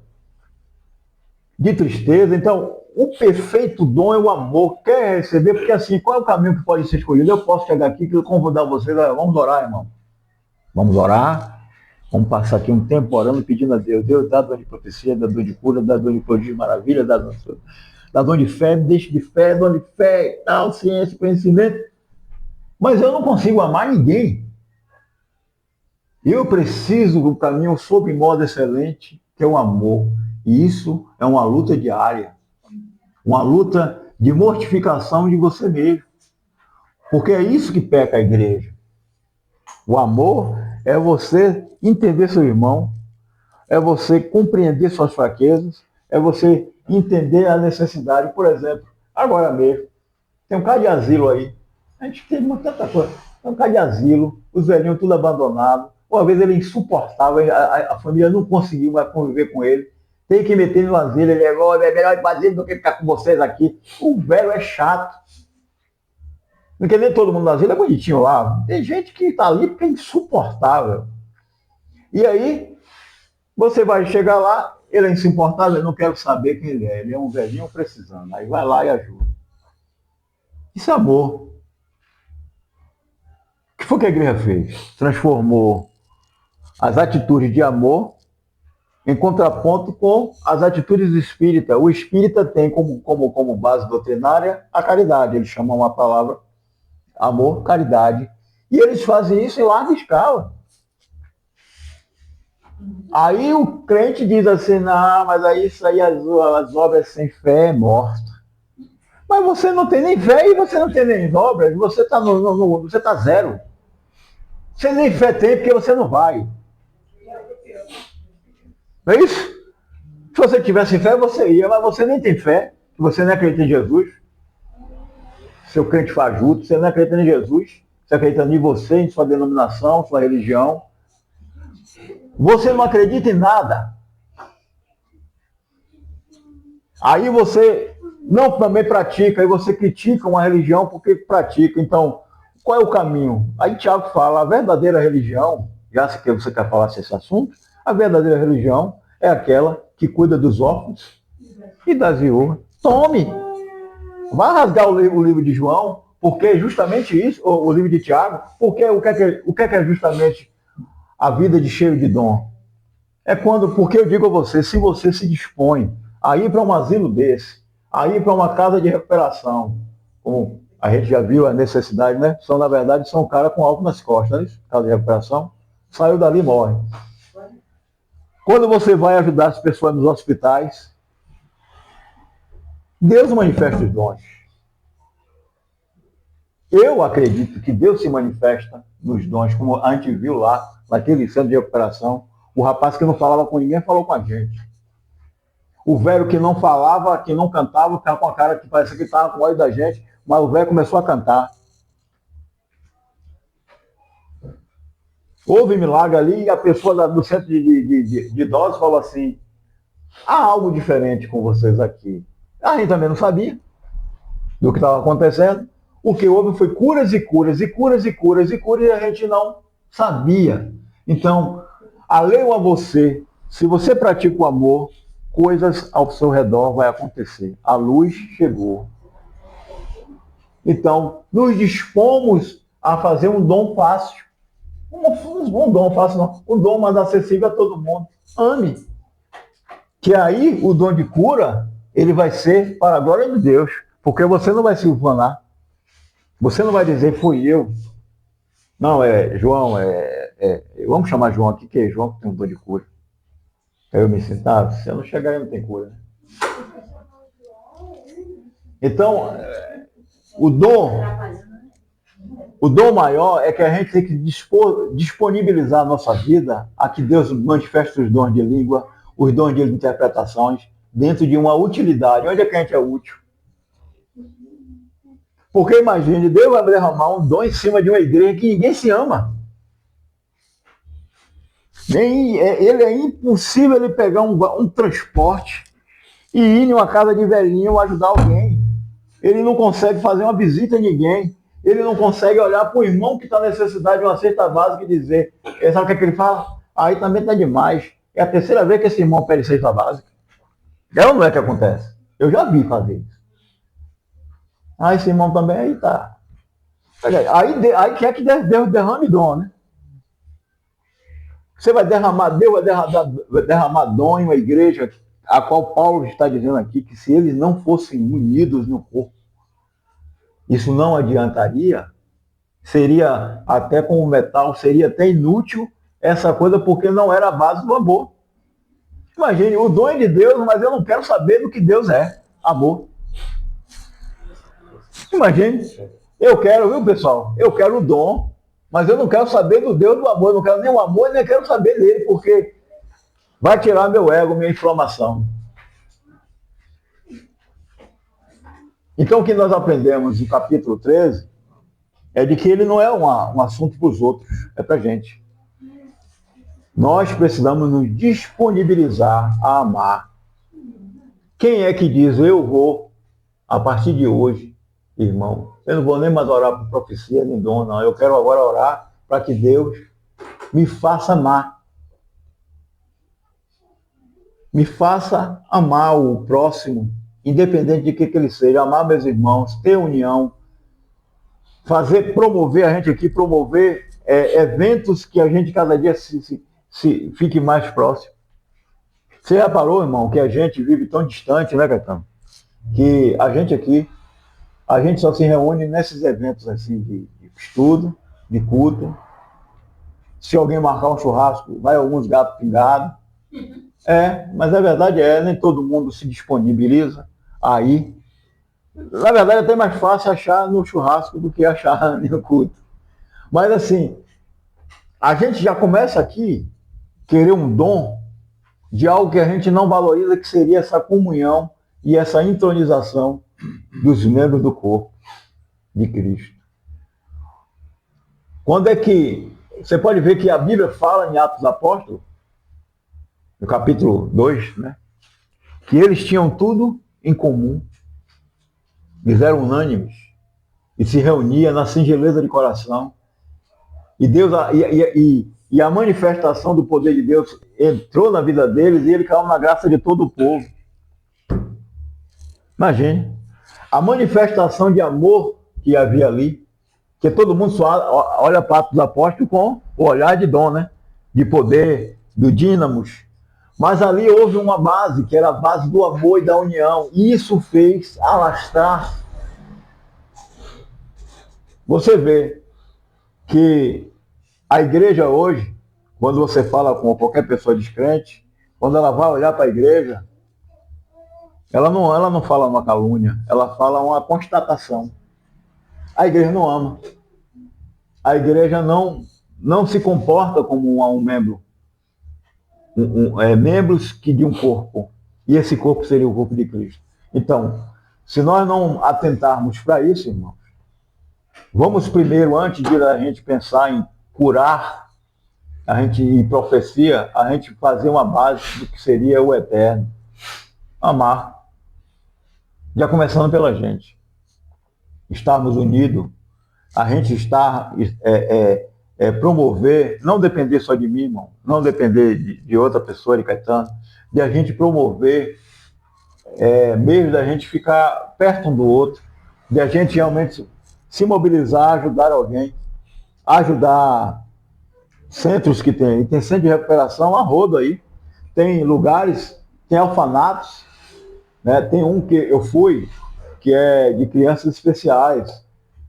de tristeza. Então, o perfeito dom é o amor. Quer receber? Porque assim, qual é o caminho que pode ser escolhido? Eu posso chegar aqui e convidar vocês, vamos orar, irmão. Vamos orar. Vamos passar aqui um tempo orando, pedindo a Deus. Deus dá dom de profecia, dá dom de cura, dá dom de prodígio, maravilha, dá dom de fé, deixe de fé, dom de fé, tal, ciência, conhecimento. Mas eu não consigo amar ninguém. Eu preciso do caminho sob modo excelente, que é o amor. E isso é uma luta diária. Uma luta de mortificação de você mesmo. Porque é isso que peca a igreja. O amor é você entender seu irmão, é você compreender suas fraquezas, é você entender a necessidade. Por exemplo, agora mesmo, tem um cara de asilo aí. A gente tem tanta coisa. Tem um cara de asilo, os velhinhos tudo abandonado. Uma vez ele é insuportável, a família não conseguiu mais conviver com ele. Tem que meter no asilo, ele é melhor ir para asilo do que ficar com vocês aqui. O velho é chato. Porque nem todo mundo no asilo é bonitinho lá. Tem gente que está ali porque é insuportável. E aí, você vai chegar lá, ele é insuportável, eu não quero saber quem ele é. Ele é um velhinho precisando. Aí vai lá e ajuda. Isso é amor. O que foi que a igreja fez? Transformou as atitudes de amor em contraponto com as atitudes espíritas. O espírita tem como base doutrinária a caridade. Eles chamam a palavra amor, caridade. E eles fazem isso em larga escala. Aí o crente diz assim, não, mas aí isso aí, as obras sem fé é morta. Mas você não tem nem fé e você não tem nem obras, você está você tá zero. Você nem fé tem porque você não vai. Não é isso? Se você tivesse fé, você ia, mas você nem tem fé, você não acredita em Jesus. Seu crente fajuto, você não acredita em Jesus, você acredita em você, em sua denominação, sua religião. Você não acredita em nada. Aí você não também pratica, aí você critica uma religião porque pratica. Então, qual é o caminho? Aí Tiago fala, a verdadeira religião, já que você quer falar sobre esse assunto, a verdadeira religião é aquela que cuida dos órfãos e das viúvas. Tome! Vai rasgar o livro de João, porque é justamente isso, o livro de Tiago, porque o que é justamente a vida de cheio de dom? Porque eu digo a você, se você se dispõe a ir para um asilo desse, a ir para uma casa de recuperação, como a gente já viu a necessidade, né? Na verdade, são um cara com álcool nas costas, né? Casa de recuperação, saiu dali e morre. Quando você vai ajudar as pessoas nos hospitais, Deus manifesta os dons. Eu acredito que Deus se manifesta nos dons, como a gente viu lá, naquele centro de recuperação. O rapaz que não falava com ninguém falou com a gente. O velho que não falava, que não cantava, ficava com a cara que parecia que estava com o olho da gente, mas o velho começou a cantar. Houve milagre ali e a pessoa do centro de idosos falou assim, há algo diferente com vocês aqui. A gente também não sabia do que estava acontecendo. O que houve foi curas e curas e curas e curas e curas e a gente não sabia. Então, alheio a você, se você pratica o amor, coisas ao seu redor vai acontecer. A luz chegou. Então, nos dispomos a fazer um dom fácil. Um dom fácil não, um dom mais acessível a todo mundo. Ame. Que aí o dom de cura, ele vai ser para a glória de Deus. Porque você não vai se ufanar. Você não vai dizer, fui eu. Não, João, vamos chamar João aqui, que é João que tem um dom de cura. Aí eu me sinto, se eu não chegar aí não tem cura. Né? Então, o dom maior é que a gente tem que disponibilizar a nossa vida a que Deus manifeste os dons de língua, os dons de interpretações, dentro de uma utilidade. Onde é que a gente é útil? Porque imagine, Deus vai derramar um dom em cima de uma igreja que ninguém se ama. Ele é impossível ele pegar um transporte e ir em uma casa de velhinho ajudar alguém. Ele não consegue fazer uma visita a ninguém. Ele não consegue olhar para o irmão que está na necessidade de uma cesta básica e dizer, sabe o que ele fala? Aí também está demais. É a terceira vez que esse irmão pede cesta básica. Não é que acontece. Eu já vi fazer isso. Esse irmão também aí tá. Aí quer que Deus derrame dom, né? Você vai derramar, Deus vai derramar dom em uma igreja, a qual Paulo está dizendo aqui, que se eles não fossem unidos no corpo, isso não adiantaria, seria até como metal, seria até inútil essa coisa, porque não era a base do amor. Imagine, o dom é de Deus, mas eu não quero saber do que Deus é, amor. Imagine, eu quero, viu pessoal, eu quero o dom, mas eu não quero saber do Deus do amor, eu não quero nem o amor, nem quero saber dele, porque vai tirar meu ego, minha inflamação. Então o que nós aprendemos no capítulo 13 é de que ele não é um assunto para os outros, é para a gente. Nós precisamos nos disponibilizar a amar. Quem é que diz, eu vou, a partir de hoje, irmão, eu não vou nem mais orar por profecia, nem dom, não. Eu quero agora orar para que Deus me faça amar. Me faça amar o próximo, independente de que ele seja. Amar meus irmãos, ter união. Promover a gente aqui, eventos que a gente cada dia se fique mais próximo. Você reparou, irmão, que a gente vive tão distante, né, Caetano? Que a gente aqui, a gente só se reúne nesses eventos assim de estudo, de culto. Se alguém marcar um churrasco, vai alguns gatos pingados. Mas a verdade nem todo mundo se disponibiliza aí. Na verdade, é até mais fácil achar no churrasco do que achar no culto. Mas assim, a gente já começa aqui querer um dom de algo que a gente não valoriza, que seria essa comunhão e essa intronização dos membros do corpo de Cristo. Quando é que você pode ver que a Bíblia fala em Atos dos Apóstolos, no capítulo 2, né? Que eles tinham tudo em comum, eles eram unânimes e se reuniam na singeleza de coração. E Deus e a manifestação do poder de Deus entrou na vida deles e ele caiu na graça de todo o povo. Imagine a manifestação de amor que havia ali, que todo mundo só olha para Atos dos Apóstolos com o olhar de dom, né? De poder, do dínamos. Mas ali houve uma base, que era a base do amor e da união. E isso fez alastrar. Você vê que a igreja hoje, quando você fala com qualquer pessoa descrente, quando ela vai olhar para a igreja, ela não fala uma calúnia, ela fala uma constatação. A igreja não ama. A igreja não se comporta como um membro. Membros de um corpo. E esse corpo seria o corpo de Cristo. Então, se nós não atentarmos para isso, irmãos, vamos primeiro, antes de a gente pensar em curar, em profecia, a gente fazer uma base do que seria o eterno. Amar. Já começando pela gente. Estarmos unidos, a gente estar, promover, não depender só de mim, irmão, não depender de outra pessoa, de Caetano, de a gente promover, mesmo da gente ficar perto um do outro, de a gente realmente se mobilizar, ajudar alguém, ajudar centros que tem centro de recuperação a rodo aí, tem lugares, tem orfanatos, né? Tem um que eu fui, que é de crianças especiais.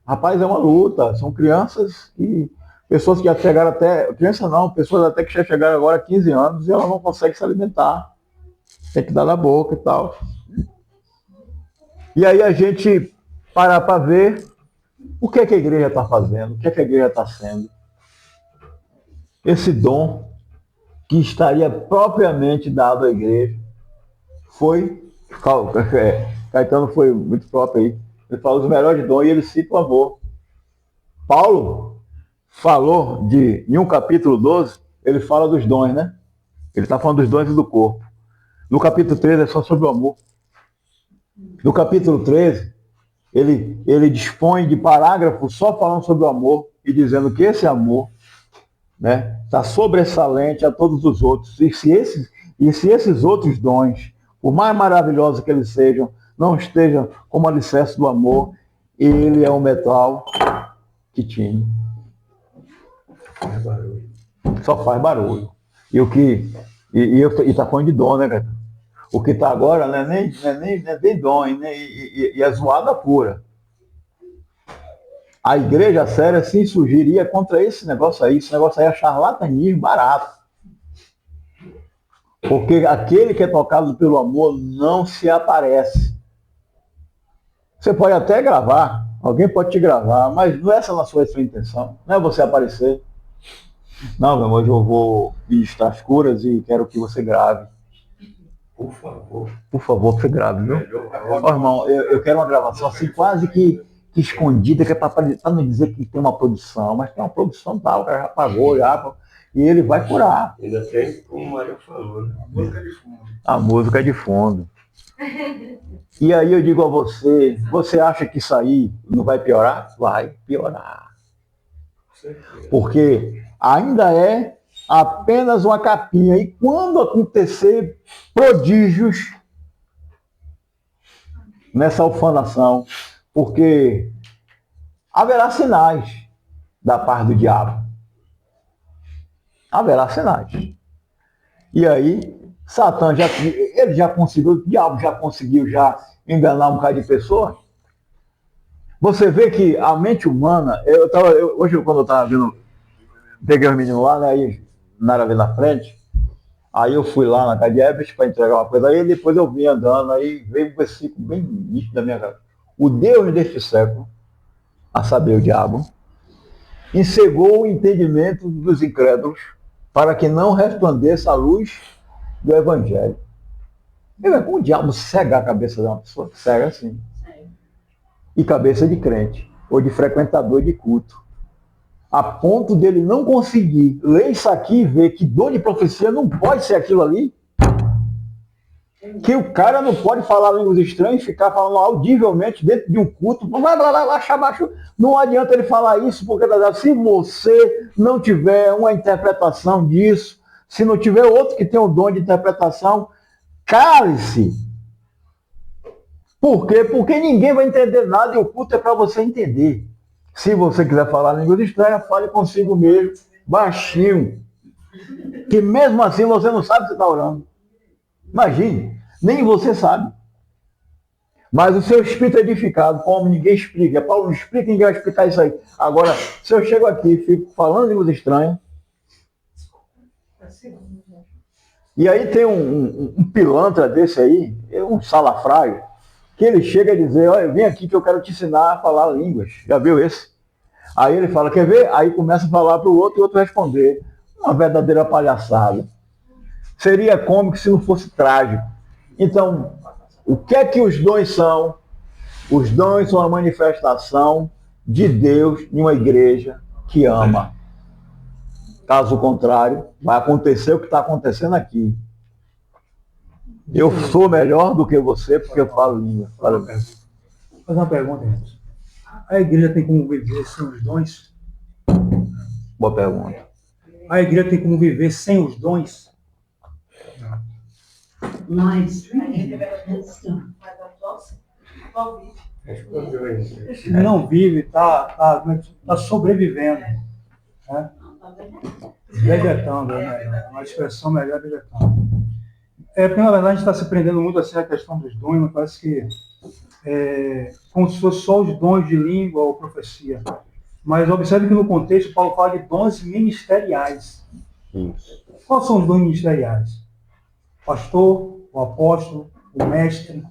Rapaz, é uma luta, são crianças que, pessoas que já chegaram até, criança não, pessoas até que já chegaram agora a 15 anos e ela não consegue se alimentar, tem que dar na boca e tal. E aí a gente para ver o que é que a igreja está fazendo, o que é que a igreja está sendo. Esse dom que estaria propriamente dado à igreja foi, Caetano foi muito próprio aí, ele falou dos melhores dons e ele cita o amor. Paulo falou em um capítulo 12, ele fala dos dons, né? Ele está falando dos dons e do corpo. No capítulo 13 é só sobre o amor. No capítulo 13, ele dispõe de parágrafos só falando sobre o amor e dizendo que esse amor, né, está sobressalente a todos os outros. E se esses outros dons, por mais maravilhosos que eles sejam, não estejam como alicerce do amor, ele é um metal que tinha. Faz barulho. Só faz barulho. E o que. E está falando de dom, né, cara? O que está agora não é nem dom, né? E é zoada pura. A igreja séria se insurgiria contra esse negócio aí. Esse negócio aí é charlatanismo barato. Porque aquele que é tocado pelo amor não se aparece. Você pode até gravar, alguém pode te gravar, mas não é essa a sua intenção. Não é você aparecer. Não, meu amor, hoje eu vou ministrar as curas e quero que você grave. Por favor. Por favor, você grave, viu? Ó, irmão, eu quero uma gravação assim, quase que escondida, que é para não dizer que tem uma produção, mas tem uma produção tal, o cara já pagou, e ele vai curar. Ainda tem, como o Mário falou, né? A música de fundo. A música é de fundo. E aí eu digo a você acha que isso aí não vai piorar? Vai piorar. Porque ainda é apenas uma capinha. E quando acontecer prodígios nessa ufanação, porque haverá sinais da parte do diabo. Haverá sinais. E aí Satã ele já conseguiu, o diabo já conseguiu já enganar um bocado de pessoa. Você vê que a mente humana, hoje quando eu estava vindo, peguei os meninos lá, né, aí nada a ver na frente, aí eu fui lá na casa de Everest para entregar uma coisa aí, e depois eu vim andando, aí veio um versículo bem nítido da minha cara. O Deus deste século, a saber, o diabo, encegou o entendimento dos incrédulos para que não resplandeça a luz do Evangelho. Como o diabo cega a cabeça de uma pessoa? Cega assim. E cabeça de crente, ou de frequentador de culto. A ponto dele não conseguir ler isso aqui e ver que dom de profecia não pode ser aquilo ali. Que o cara não pode falar línguas estranhas e ficar falando audivelmente dentro de um culto. Não adianta ele falar isso, porque se você não tiver uma interpretação disso, se não tiver outro que tem um dom de interpretação, cale-se. Por quê? Porque ninguém vai entender nada e o culto é para você entender. Se você quiser falar línguas estranhas, fale consigo mesmo, baixinho. Que mesmo assim você não sabe que você está orando. Imagine, nem você sabe. Mas o seu espírito é edificado, como ninguém explica. Paulo não explica, ninguém vai explicar isso aí. Agora, se eu chego aqui e fico falando línguas estranhas, e aí tem um pilantra desse aí, um salafrário, que ele chega a dizer, olha, vem aqui que eu quero te ensinar a falar línguas. Já viu esse? Aí ele fala, quer ver? Aí começa a falar para o outro e o outro responder. Uma verdadeira palhaçada. Seria cômico se não fosse trágico. Então, o que é que os dons são? Os dons são a manifestação de Deus em uma igreja que ama. Caso contrário, vai acontecer o que está acontecendo aqui. Eu sou melhor do que você porque eu falo língua. Vou fazer uma pergunta, irmãos. A igreja tem como viver sem os dons? Boa pergunta. A igreja tem como viver sem os dons? Mas, Não vive, está sobrevivendo. Né? Vegetando, né? Uma expressão melhor é vegetando. Porque, na verdade, a gente está se prendendo muito assim a questão dos dons, mas parece que como se fosse só os dons de língua ou profecia. Mas observe que no contexto, Paulo fala de dons ministeriais. Isso. Quais são os dons ministeriais? O pastor, o apóstolo, o mestre.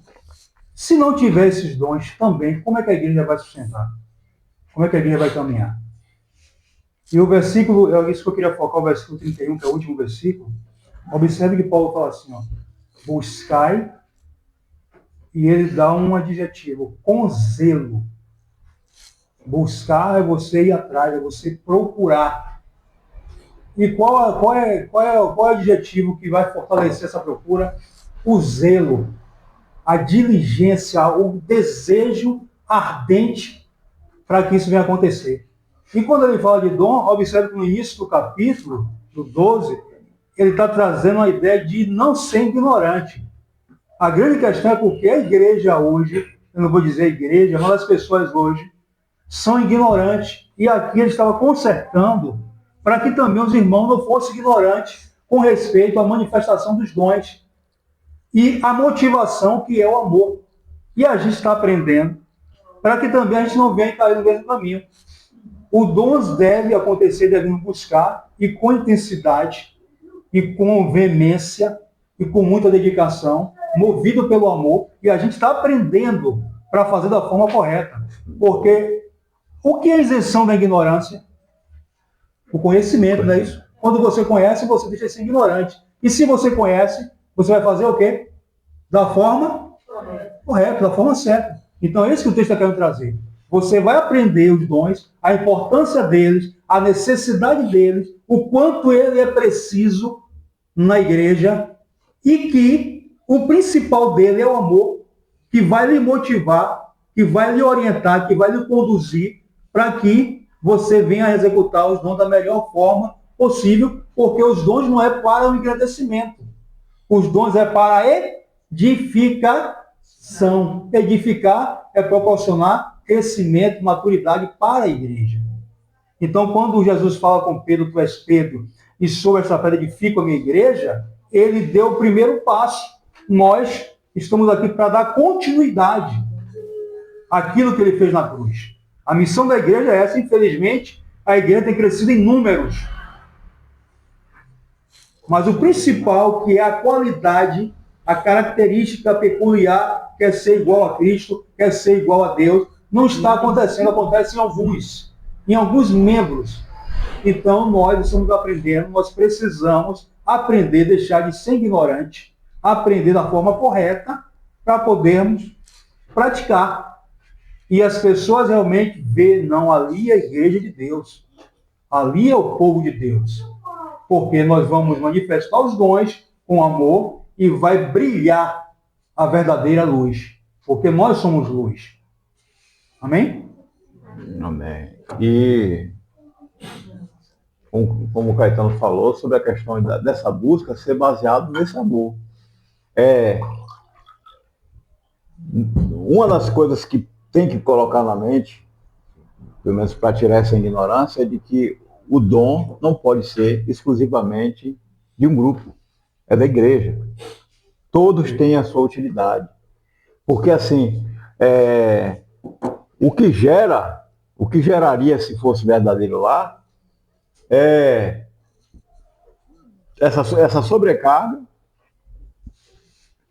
Se não tiver esses dons também, como é que a igreja vai sustentar? Como é que a igreja vai caminhar? E o versículo, é isso que eu queria focar, o versículo 31, que é o último versículo. Observe que Paulo fala assim, ó, buscai, e ele dá um adjetivo, com zelo. Buscar é você ir atrás, é você procurar. E qual é o adjetivo que vai fortalecer essa procura? O zelo, a diligência, o desejo ardente para que isso venha acontecer. E quando ele fala de dom, observe que no início do capítulo, do 12, ele está trazendo a ideia de não ser ignorante. A grande questão é porque a igreja hoje, eu não vou dizer igreja, mas as pessoas hoje são ignorantes. E aqui ele estava consertando para que também os irmãos não fossem ignorantes com respeito à manifestação dos dons e a motivação que é o amor. E a gente está aprendendo para que também a gente não venha cair no mesmo caminho. O dons deve acontecer, devemos buscar, e com intensidade, e com veemência, e com muita dedicação, movido pelo amor, e a gente está aprendendo para fazer da forma correta. Porque o que é a isenção da ignorância? O conhecimento, não é isso? Quando você conhece, você deixa de ser ignorante. E se você conhece, você vai fazer o quê? Da forma correta, da forma certa. Então é isso que o texto está querendo trazer. Você vai aprender os dons, a importância deles, a necessidade deles, o quanto ele é preciso na igreja e que o principal dele é o amor, que vai lhe motivar, que vai lhe orientar, que vai lhe conduzir para que você venha a executar os dons da melhor forma possível, porque os dons não é para o engrandecimento. Os dons é para a edificação. Edificar é proporcionar crescimento, maturidade para a igreja. Então, quando Jesus fala com Pedro, tu és Pedro, e sobre essa pedra edifico a minha igreja, ele deu o primeiro passo. Nós estamos aqui para dar continuidade àquilo que ele fez na cruz. A missão da igreja é essa. Infelizmente, a igreja tem crescido em números. Mas o principal, que é a qualidade, a característica peculiar, quer ser igual a Cristo, quer ser igual a Deus, não está acontecendo, acontece em alguns membros. Então, nós estamos aprendendo, nós precisamos aprender, deixar de ser ignorante, aprender da forma correta, para podermos praticar. E as pessoas realmente verem, não, ali é a igreja de Deus, ali é o povo de Deus. Porque nós vamos manifestar os dons com amor e vai brilhar a verdadeira luz. Porque nós somos luz. Amém? Amém. E como o Caetano falou, sobre a questão dessa busca ser baseado nesse amor. Uma das coisas que tem que colocar na mente, pelo menos para tirar essa ignorância, é de que o dom não pode ser exclusivamente de um grupo, é da igreja. Todos têm a sua utilidade. Porque assim, o que geraria se fosse verdadeiro lá, essa sobrecarga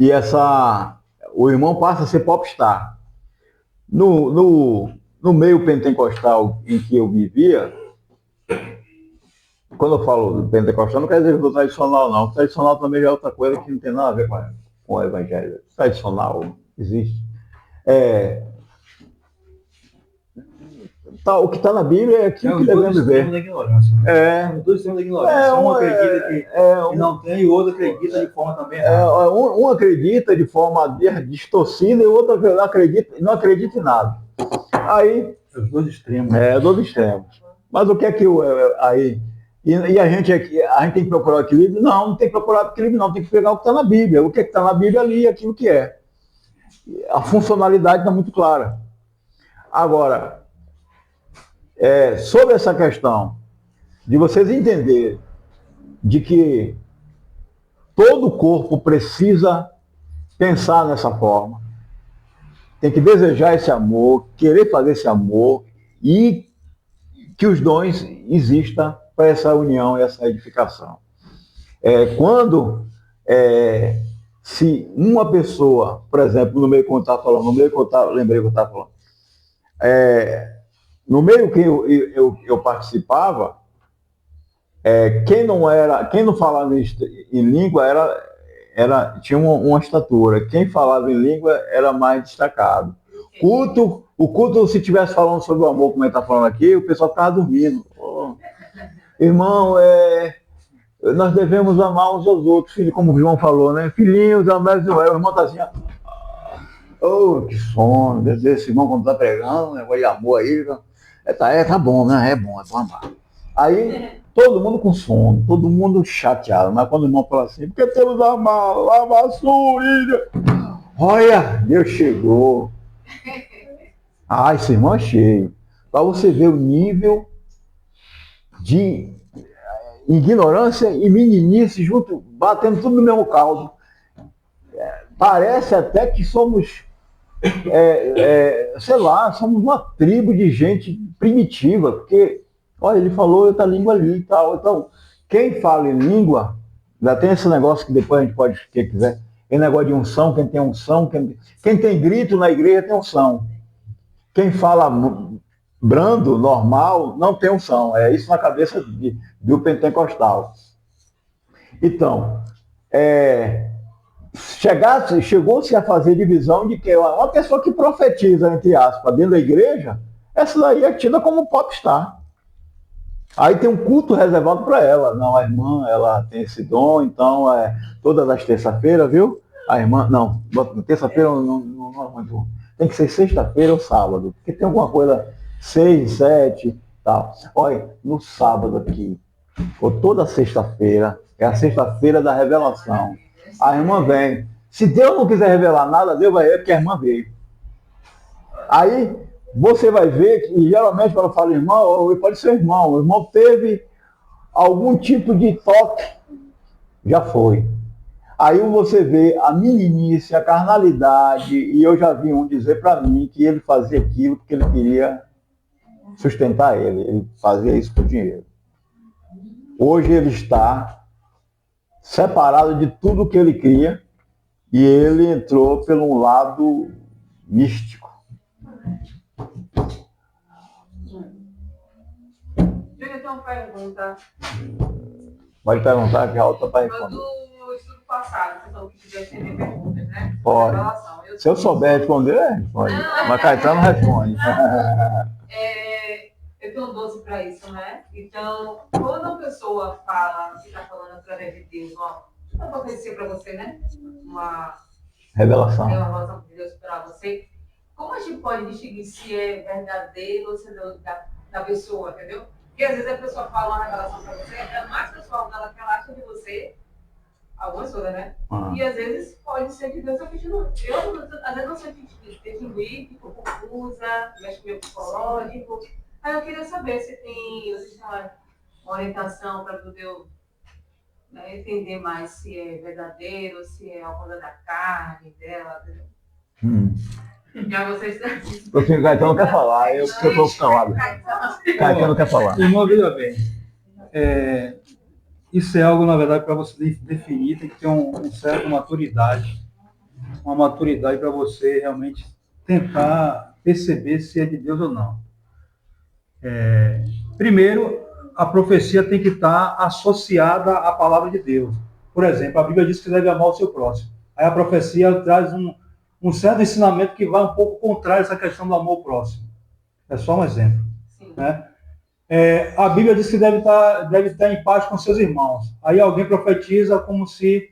e o irmão passa a ser popstar. No meio pentecostal em que eu vivia, quando eu falo pentecostal, não quer dizer do tradicional, não. O tradicional também já é outra coisa que não tem nada a ver com o evangelho. O tradicional existe. O que está na Bíblia é aquilo que devemos ver. Da ignorância, né? Os dois extremos da ignorância. Um acredita que não tem, e o outro acredita de forma também errada. Um acredita de forma distorcida e o outro não acredita em nada. Aí, os dois extremos. Dois extremos. Mas o que é que aí... E a gente tem que procurar o equilíbrio? Não tem que procurar o equilíbrio, não. Tem que pegar o que está na Bíblia. O que está na Bíblia ali, aquilo que é. A funcionalidade está muito clara. Agora, sobre essa questão de vocês entenderem de que todo o corpo precisa pensar nessa forma, tem que desejar esse amor, querer fazer esse amor e que os dons existam para essa união e essa edificação. Quando se uma pessoa, por exemplo, no meio que eu estava falando, lembrei que eu estava falando, no meio que eu participava, quem não falava em língua tinha uma estatura. Quem falava em língua era mais destacado. O culto, se estivesse falando sobre o amor, como ele está falando aqui, o pessoal ficava dormindo. Irmão, nós devemos amar uns aos outros, filho, como o João falou, né? Filhinhos, amados, o irmão está assim, que sono, esse irmão quando está pregando, negócio de amor aí, tá bom, né? É bom amar. Aí, todo mundo com sono, todo mundo chateado, mas quando o irmão fala assim, porque temos a sua ilha. Olha, Deus chegou. Esse irmão é cheio. Para você ver o nível de ignorância e meninice junto, batendo tudo no mesmo caldo. Parece até que somos, sei lá, somos uma tribo de gente primitiva, porque, olha, ele falou outra língua ali e tal. Então, quem fala em língua, ainda tem esse negócio que depois a gente pode, quem quiser, tem negócio de unção, quem tem unção, quem tem grito na igreja tem unção. Quem fala brando, normal, não tem unção. É isso na cabeça do pentecostal. Então, chegou-se a fazer divisão de que uma pessoa que profetiza, entre aspas, dentro da igreja, essa daí é tida como popstar. Aí tem um culto reservado para ela. Não, a irmã, ela tem esse dom, então todas as terça-feiras, viu? A irmã, não, terça-feira não é muito. Tem que ser sexta-feira ou sábado, porque tem alguma coisa 6, 7, tal. Olha, no sábado aqui, ou toda sexta-feira, é a sexta-feira da revelação. A irmã vem. Se Deus não quiser revelar nada, Deus vai ver porque a irmã veio. Aí você vai ver que geralmente quando fala irmão, pode ser irmão. O irmão teve algum tipo de toque, já foi. Aí você vê a meninice, a carnalidade, e eu já vi um dizer para mim que ele fazia aquilo porque ele queria sustentar ele fazia isso por dinheiro. Hoje ele está separado de tudo que ele cria e ele entrou pelo lado místico. Eu tenho uma pergunta. Pode perguntar que a outra vai Foi responder. do estudo passado, pessoal que quiser ter perguntas, né? Pode. Se eu souber responder, responde. Mas Caetano responde. Eu tenho 12 para isso, né? Então, quando a pessoa fala que está falando através de Deus, uma profecia para você, né? Uma Revelação. revelação de Deus para você, como a gente pode distinguir se é verdadeiro ou se é da pessoa, entendeu? Porque às vezes a pessoa fala uma revelação para você, é mais pessoal dela que ela acha de você, algumas coisas, né? E às vezes pode ser de Deus, só que eu às vezes não sei distinguir, fico confusa, mexe com o meu psicológico. Aí eu queria saber se vocês têm uma orientação para poder entender mais se é verdadeiro, se é alguma da carne dela, entendeu? Já vocês O senhor Caetano quer falar, eu estou calado. Caetano quer falar. Irmão, veja bem. Isso é algo, na verdade, para você definir, tem que ter uma certa maturidade. Uma maturidade para você realmente tentar perceber se é de Deus ou não. Primeiro, a profecia tem que estar associada à palavra de Deus. Por exemplo, a Bíblia diz que deve amar o seu próximo. Aí a profecia traz um certo ensinamento que vai um pouco contrário a essa questão do amor ao próximo. É só um exemplo. Né? A Bíblia diz que deve estar em paz com seus irmãos. Aí alguém profetiza como se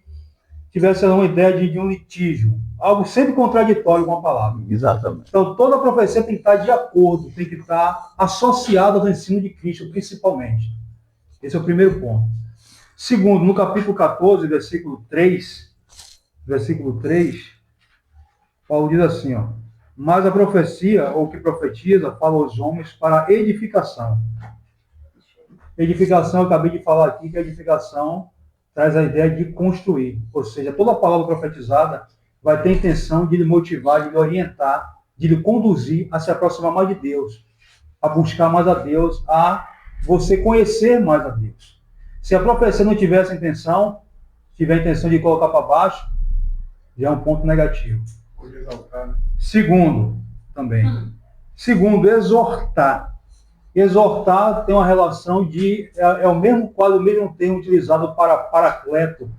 tivesse uma ideia de um litígio. Algo sempre contraditório com a palavra. Exatamente. Então, toda a profecia tem que estar de acordo, tem que estar associada ao ensino de Cristo, principalmente. Esse é o primeiro ponto. Segundo, no capítulo 14, versículo 3, Paulo diz assim, mas a profecia, ou que profetiza, fala aos homens para edificação. Edificação, eu acabei de falar aqui, que a edificação traz a ideia de construir. Ou seja, toda a palavra profetizada vai ter a intenção de lhe motivar, de lhe orientar, de lhe conduzir a se aproximar mais de Deus, a buscar mais a Deus, a você conhecer mais a Deus. Se a profecia não tiver essa intenção, tiver a intenção de colocar para baixo, já é um ponto negativo. Segundo, exortar. Exortar tem uma relação de... É o mesmo quadro, o mesmo termo utilizado para paracleto,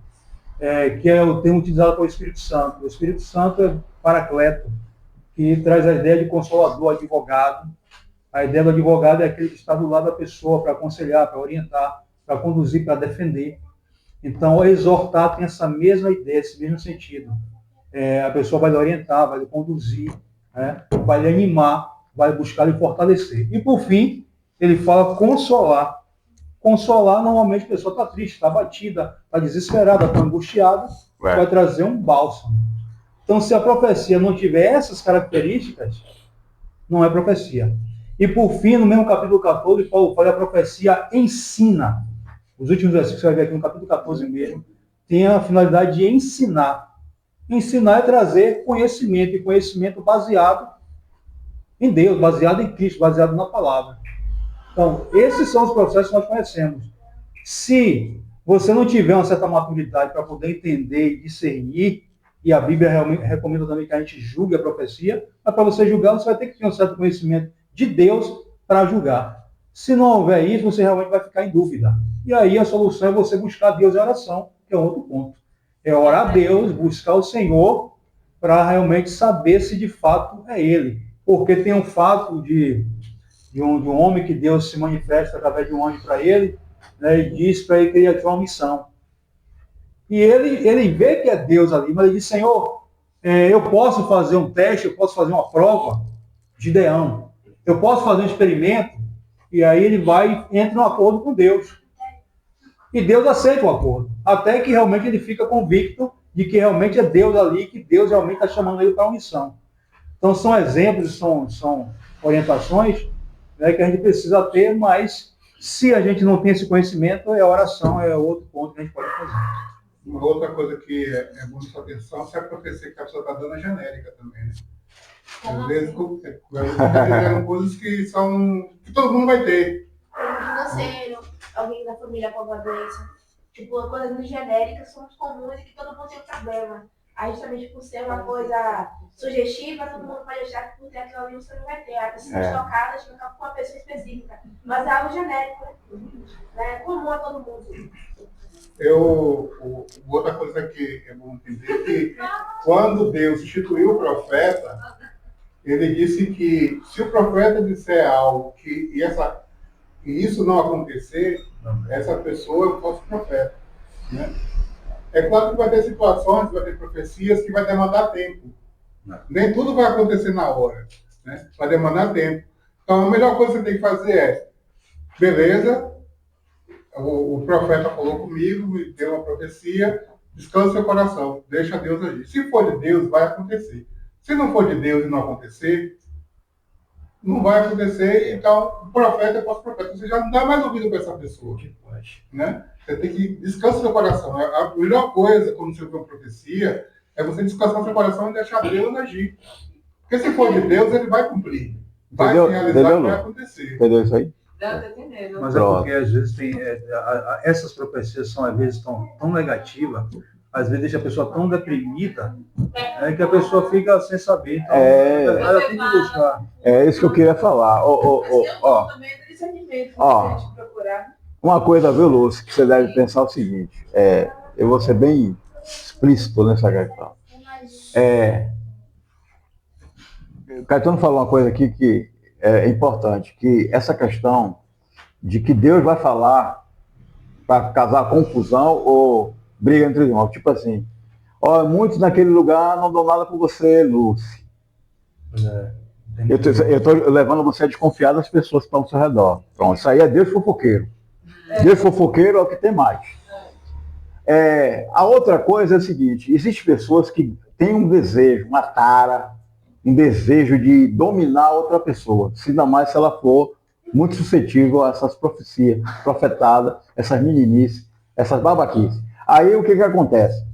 que é o termo utilizado pelo Espírito Santo. O Espírito Santo é paracleto, que traz a ideia de consolador, advogado. A ideia do advogado é aquele que está do lado da pessoa para aconselhar, para orientar, para conduzir, para defender. Então, exortar tem essa mesma ideia, esse mesmo sentido. A pessoa vai lhe orientar, vai lhe conduzir, vai lhe animar, vai buscar lhe fortalecer. E, por fim, ele fala consolar. Consolar, normalmente, a pessoa está triste, está abatida, está desesperada, está angustiada, vai trazer um bálsamo. Então, se a profecia não tiver essas características, não é profecia. E, por fim, no mesmo capítulo 14, Paulo fala que a profecia ensina. Os últimos versículos que você vai ver aqui no capítulo 14 mesmo, tem a finalidade de ensinar. Ensinar é trazer conhecimento, e conhecimento baseado em Deus, baseado em Cristo, baseado na palavra. Então, esses são os processos que nós conhecemos. Se você não tiver uma certa maturidade para poder entender e discernir, e a Bíblia realmente recomenda também que a gente julgue a profecia, mas para você julgar, você vai ter que ter um certo conhecimento de Deus para julgar. Se não houver isso, você realmente vai ficar em dúvida. E aí a solução é você buscar Deus em oração, que é outro ponto. É orar a Deus, buscar o Senhor, para realmente saber se de fato é Ele. Porque tem um fato de um homem que Deus se manifesta através de um anjo para ele, e diz para ele que ele tinha uma missão. E ele vê que é Deus ali, mas ele diz, Senhor, eu posso fazer um teste, eu posso fazer uma prova, Gideão. Eu posso fazer um experimento, e aí ele entra no acordo com Deus. E Deus aceita o acordo, até que realmente ele fica convicto de que realmente é Deus ali, que Deus realmente está chamando ele para uma missão. Então são exemplos, são orientações, que a gente precisa ter, mas se a gente não tem esse conhecimento, a oração é outro ponto que a gente pode fazer. Uma outra coisa que é bom prestar atenção, se a profecia que a pessoa está dando é genérica também, né? Às vezes, fizeram coisas que todo mundo vai ter. Financeiro, alguém da família com alguma doença. Tipo, coisas muito genéricas são muito comuns e que todo mundo tem um problema. Aí, justamente por ser uma coisa sugestiva, todo mundo pode achar que por ter aquilo ali você não vai ter. A pessoa tocada, com uma pessoa específica. Mas é algo genérico, né? É comum a todo mundo. Outra coisa que é bom entender é que quando Deus instituiu o profeta, ele disse que se o profeta disser algo e isso não acontecer, essa pessoa é um falso profeta. Né? É claro que vai ter situações, vai ter profecias que vai demandar tempo. Nem tudo vai acontecer na hora. Né? Vai demandar tempo. Então a melhor coisa que você tem que fazer é, beleza, o profeta falou comigo, me deu uma profecia, descansa seu coração, deixa Deus agir. Se for de Deus, vai acontecer. Se não for de Deus e não acontecer, não vai acontecer, então o profeta é falso profeta. Você já não dá mais ouvido para essa pessoa. Né? Você tem que descansar seu coração. A melhor coisa quando você vê uma profecia é você descansar seu coração e deixar Deus agir. Porque se for de Deus, ele vai cumprir. Vai realizar e vai acontecer. Entendeu isso aí? Mas é porque às vezes essas profecias são às vezes tão negativas, às vezes deixa a pessoa tão deprimida, que a pessoa fica sem saber. Então, ela tem que buscar. É isso que eu queria falar. Uma coisa, viu, Lúcio, que você deve pensar o seguinte, eu vou ser bem explícito nessa questão. O Caetano falou uma coisa aqui que é importante, que essa questão de que Deus vai falar para causar confusão ou briga entre irmãos. Tipo assim, muitos naquele lugar não dão nada por você, Lúcio. Eu estou levando você a desconfiar das pessoas que estão ao seu redor. Pronto, isso aí é Deus fofoqueiro. Deus fofoqueiro é o que tem mais. A outra coisa é o seguinte, existem pessoas que têm um desejo, uma tara, um desejo de dominar outra pessoa, ainda mais se ela for muito suscetível a essas profecias profetadas, essas meninices, essas babaquices. Aí o que acontece?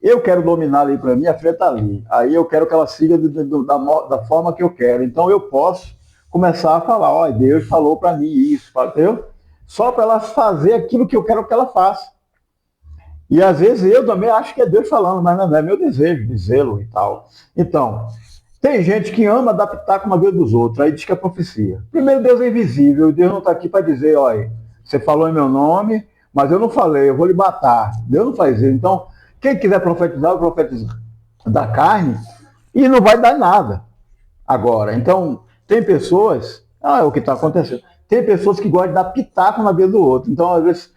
Eu quero dominar ali para mim, a filha está ali. Aí eu quero que ela siga da forma que eu quero. Então eu posso começar a falar, Deus falou para mim isso, entendeu? Só para ela fazer aquilo que eu quero que ela faça. E às vezes eu também acho que é Deus falando, mas não é meu desejo, dizê-lo e tal. Então, tem gente que ama adaptar com a vida dos outros, aí diz que é profecia. Primeiro, Deus é invisível, Deus não está aqui para dizer, olha, você falou em meu nome, mas eu não falei, eu vou lhe matar. Deus não faz isso. Então, quem quiser profetizar, profetiza da carne e não vai dar nada. Agora, então, tem pessoas, é o que está acontecendo, tem pessoas que gostam de dar pitaco na vida do outro. Então, às vezes,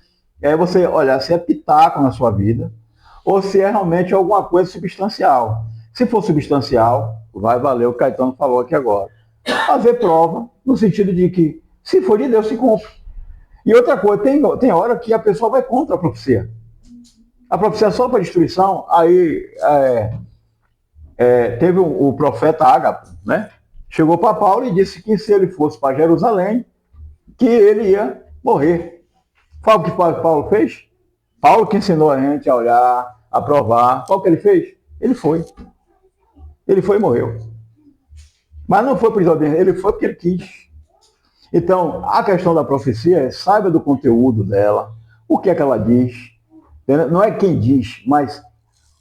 você olhar se é pitaco na sua vida ou se é realmente alguma coisa substancial. Se for substancial, vai valer o que o Caetano falou aqui agora. Fazer prova, no sentido de que, se for de Deus, se cumpre. E outra coisa, tem hora que a pessoa vai contra a profecia. A profecia é só para destruição. Aí teve o profeta Ágapo, né? Chegou para Paulo e disse que se ele fosse para Jerusalém, que ele ia morrer. Qual que Paulo fez? Paulo que ensinou a gente a olhar, a provar. Qual que ele fez? Ele foi. Ele foi e morreu. Mas não foi por desobediência, ele foi porque ele quis. Então, a questão da profecia é saiba do conteúdo dela, o que é que ela diz. Não é quem diz, mas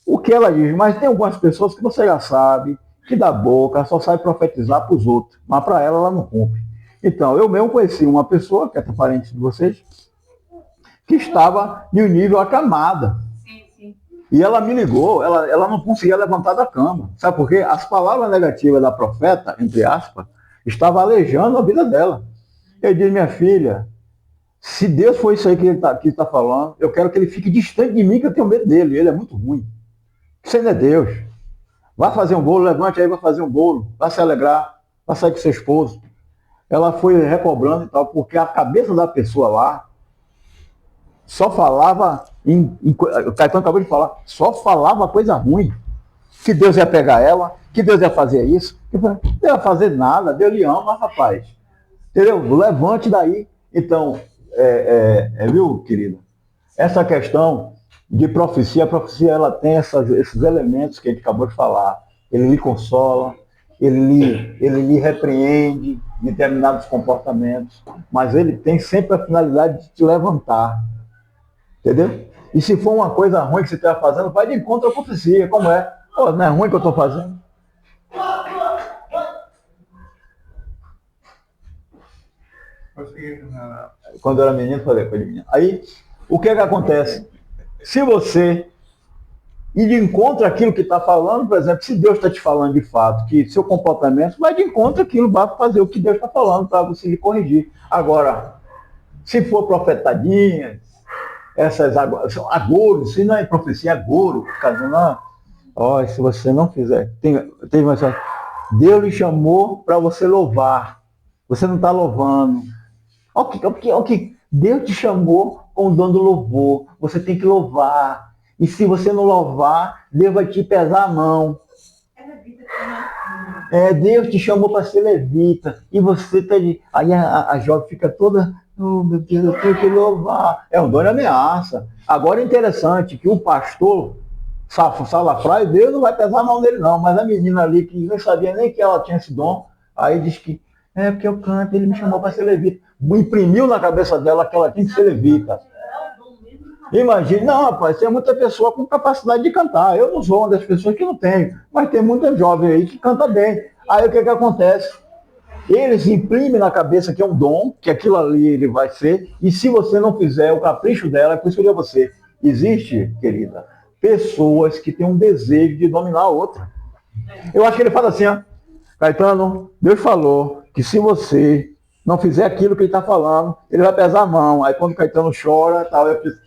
o que ela diz. Mas tem algumas pessoas que você já sabe, que da boca só sabe profetizar para os outros, mas para ela não cumpre. Então, eu mesmo conheci uma pessoa, que é parente de vocês, que estava em um nível acamada. E ela me ligou, ela não conseguia levantar da cama. Sabe por quê? As palavras negativas da profeta, entre aspas, estavam aleijando a vida dela. Eu disse, minha filha, se Deus for isso aí que ele está falando, eu quero que ele fique distante de mim, que eu tenho medo dele. Ele é muito ruim. Isso ainda é Deus. Vai fazer um bolo, levante aí, vai fazer um bolo. Vai se alegrar, vai sair com seu esposo. Ela foi recobrando e tal, porque a cabeça da pessoa lá só falava, o Caetano acabou de falar, só falava coisa ruim. Que Deus ia pegar ela, que Deus ia fazer isso. Não ia fazer nada, Deus lhe ama, rapaz. Entendeu? Levante daí. Então, viu, querida? Essa questão de profecia. A profecia ela tem esses elementos que a gente acabou de falar. Ele lhe consola, ele lhe repreende determinados comportamentos, mas ele tem sempre a finalidade de te levantar. Entendeu? E se for uma coisa ruim que você está fazendo, vai de encontro à profecia. Como é? Pô, não é ruim que eu estou fazendo? Quando eu era menino, falei para ele, menino. Aí, o que é que acontece? Se você ir de encontro àquilo que está falando, por exemplo, se Deus está te falando de fato que seu comportamento vai de encontro àquilo, vai fazer o que Deus está falando para você lhe corrigir. Agora, se for profetadinhas, essas agouro, se não é profecia, é agouro, não, ó, se você não fizer, tem uma coisa, Deus lhe chamou para você louvar, você não está louvando. O que Deus te chamou com o dom do louvor, você tem que louvar. E se você não louvar, Deus vai te pesar a mão. Deus te chamou para ser levita. E você está de. Aí a jovem fica toda. Oh, meu Deus, eu tenho que louvar. É um dom de ameaça. Agora é interessante que o pastor salafrário, Deus não vai pesar a mão dele, não. Mas a menina ali, que não sabia nem que ela tinha esse dom, aí diz que porque eu canto, ele me chamou para ser levita. Imprimiu na cabeça dela que ela tinha que ser levita. Imagina, não, rapaz, tem muita pessoa com capacidade de cantar. Eu não sou uma das pessoas que não tenho, mas tem muita jovem aí que canta bem. Aí o que acontece? Eles imprimem na cabeça que é um dom, que aquilo ali ele vai ser, e se você não fizer o capricho dela, é por isso que eu digo a você, existe, querida, pessoas que têm um desejo de dominar a outra. Eu acho que ele fala assim, ó, Caetano, Deus falou que se você não fizer aquilo que ele está falando, ele vai pesar a mão. Aí quando o Caetano chora, tal, eu penso,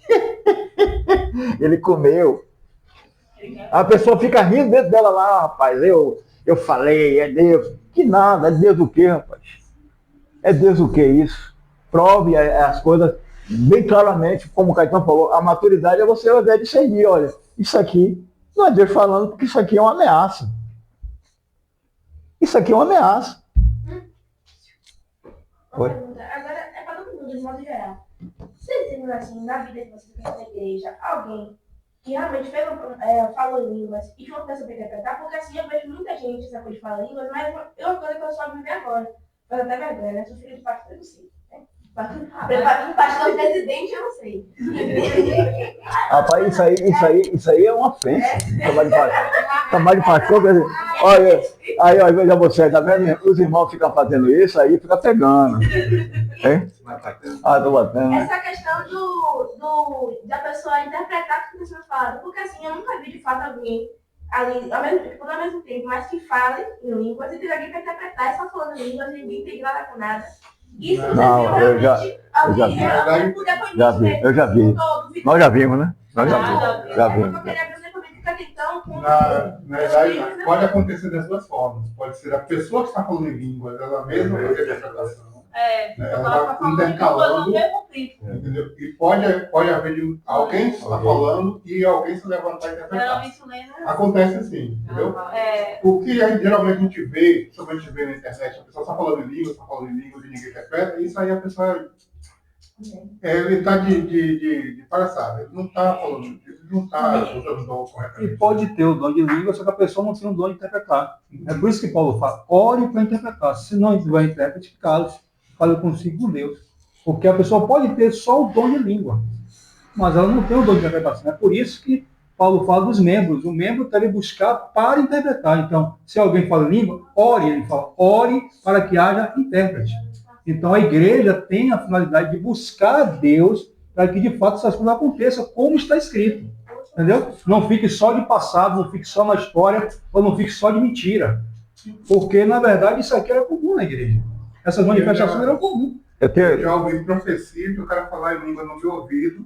ele comeu. A pessoa fica rindo dentro dela lá, rapaz, eu falei, é Deus. Que nada, é Deus o quê, rapaz? É Deus o quê isso? Prove as coisas bem claramente, como o Caetano falou, a maturidade é você vai discernir, olha, isso aqui não é Deus falando, porque isso aqui é uma ameaça. Isso aqui é uma ameaça. Uma pergunta, agora é para todo mundo, de modo geral. Vocês têm, assim, na vida que vocês têm na igreja, alguém que realmente falou línguas e que uma pessoa para interpretar? Porque assim, eu vejo muita gente essa coisa de falar línguas, mas eu agora que eu só vivi agora. Mas até vergonha, né? Sou filho de pastor, eu não sei. Pastor presidente, eu não sei. Rapaz, isso aí é uma ofensa. Trabalho de pastor, quer dizer, olha, aí veja você, tá vendo? Os irmãos ficam fazendo isso, aí fica pegando. Hein? Tô batendo. Essa questão da pessoa interpretar o que a pessoa fala, porque assim, eu nunca vi de fato alguém ali, ao mesmo tempo, mas que fale em línguas e tem alguém para interpretar, só falando em línguas e ninguém tem nada com nada. Isso não, eu já vi. Nós já vimos, né? Nós já vimos. Na verdade, pode acontecer das duas formas. Pode ser a pessoa que está falando em línguas, ela mesma vai ter interpretação. Ela está intercalando, entendeu? E pode haver alguém que está falando e alguém se levantar e interpretar. Acontece assim, entendeu? O que geralmente a gente vê na internet, a pessoa está falando em línguas e ninguém interpreta, isso aí a pessoa ele está de palhaçada, ele não está falando, ele não está usando o dom corretamente. E pode ter o dom de língua, só que a pessoa não tem o dom de interpretar. É por isso que Paulo fala, ore para interpretar. Se não tiver intérprete, cale-se. Fala consigo com Deus. Porque a pessoa pode ter só o dom de língua, mas ela não tem o dom de interpretação. É por isso que Paulo fala dos membros. O membro deve buscar para interpretar. Então, se alguém fala língua, ore. Ele fala, ore para que haja intérprete. Então, a igreja tem a finalidade de buscar a Deus para que, de fato, essas coisas aconteçam como está escrito. Entendeu? Não fique só de passado, não fique só na história, ou não fique só de mentira. Porque, na verdade, isso aqui era comum na igreja. Essas manifestações eram comuns. Eu já ouvi profecia que o cara falar em língua no meu ouvido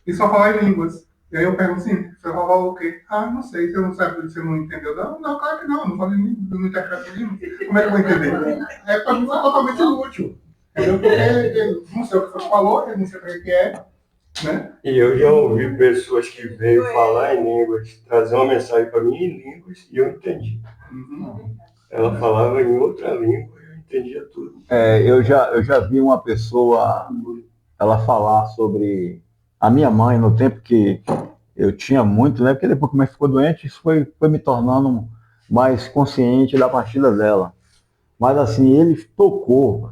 e só falar em línguas. E aí eu pergunto assim, você vai falar o quê? Não sei, você não sabe, você não entendeu. Não, claro que não falo em língua, eu não interpreto em língua. Como é que eu vou entender? Para mim foi totalmente inútil. Entendeu? Porque ele não sei o que você falou, ele não sei o que é. Né? E eu já ouvi pessoas que veio falar em línguas, trazer uma mensagem para mim em línguas e eu entendi. Ela falava em outra língua. Entendia tudo. Eu já vi uma pessoa ela falar sobre a minha mãe, no tempo que eu tinha muito, né? Porque depois que minha mãe ficou doente, isso foi me tornando mais consciente da partida dela. Mas assim, ele tocou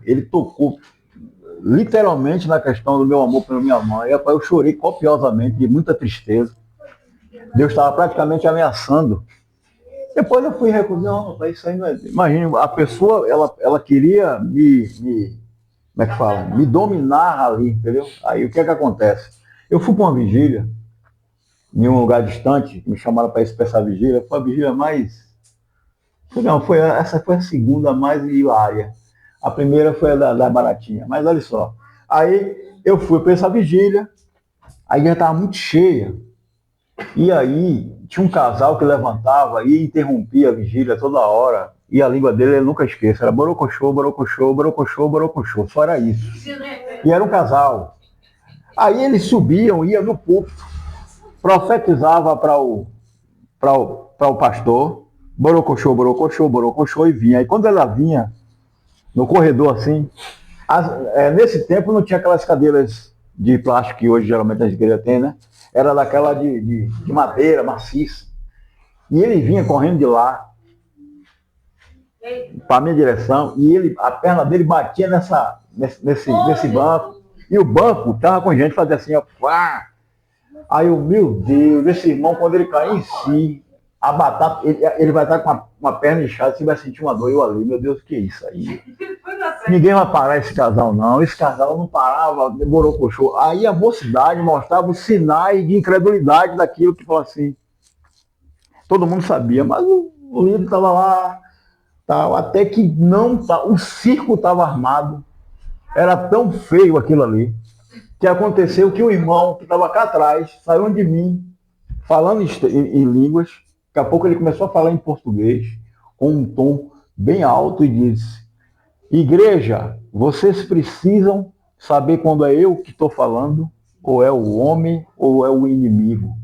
literalmente na questão do meu amor pela minha mãe. Rapaz, eu chorei copiosamente, de muita tristeza. Deus estava praticamente ameaçando. Depois eu fui recusando, não, isso aí não é. Imagina, a pessoa, ela queria como é que fala? Me dominar ali, entendeu? Aí o que é que acontece? Eu fui para uma vigília, em um lugar distante, me chamaram para isso, para essa vigília, foi a vigília mais. Não, essa foi a segunda mais hilária. A primeira foi a da Baratinha, mas olha só. Aí eu fui para essa vigília, a igreja estava muito cheia. E aí tinha um casal que levantava e interrompia a vigília toda hora. E a língua dele eu nunca esqueço. Era borocochô, borocochô, borocochô, borocochô. Só era isso. E era um casal. Aí eles subiam, iam no púlpito, profetizava para o pastor, borocochô, borocochô, borocochô, e vinha. Aí quando ela vinha no corredor assim, nesse tempo não tinha aquelas cadeiras de plástico que hoje geralmente a igreja tem, né? Era daquela de madeira, maciça. E ele vinha correndo de lá para a minha direção, e a perna dele batia nesse banco, e o banco estava com gente fazendo assim, ó, pá. Aí eu, meu Deus, esse irmão, quando ele cair em si, a batata, ele vai estar com uma perna inchada, você vai sentir uma dor. Eu ali, meu Deus, o que é isso aí? Ninguém vai parar esse casal, não. Esse casal não parava, demorou pro show. Aí a mocidade mostrava os sinais de incredulidade daquilo que falou assim. Todo mundo sabia, mas o líder estava lá, tal, até que não, o circo estava armado. Era tão feio aquilo ali, que aconteceu que o irmão que estava cá atrás saiu de mim, falando em línguas. Daqui a pouco ele começou a falar em português, com um tom bem alto, e disse: igreja, vocês precisam saber quando é eu que estou falando, ou é o homem, ou é o inimigo.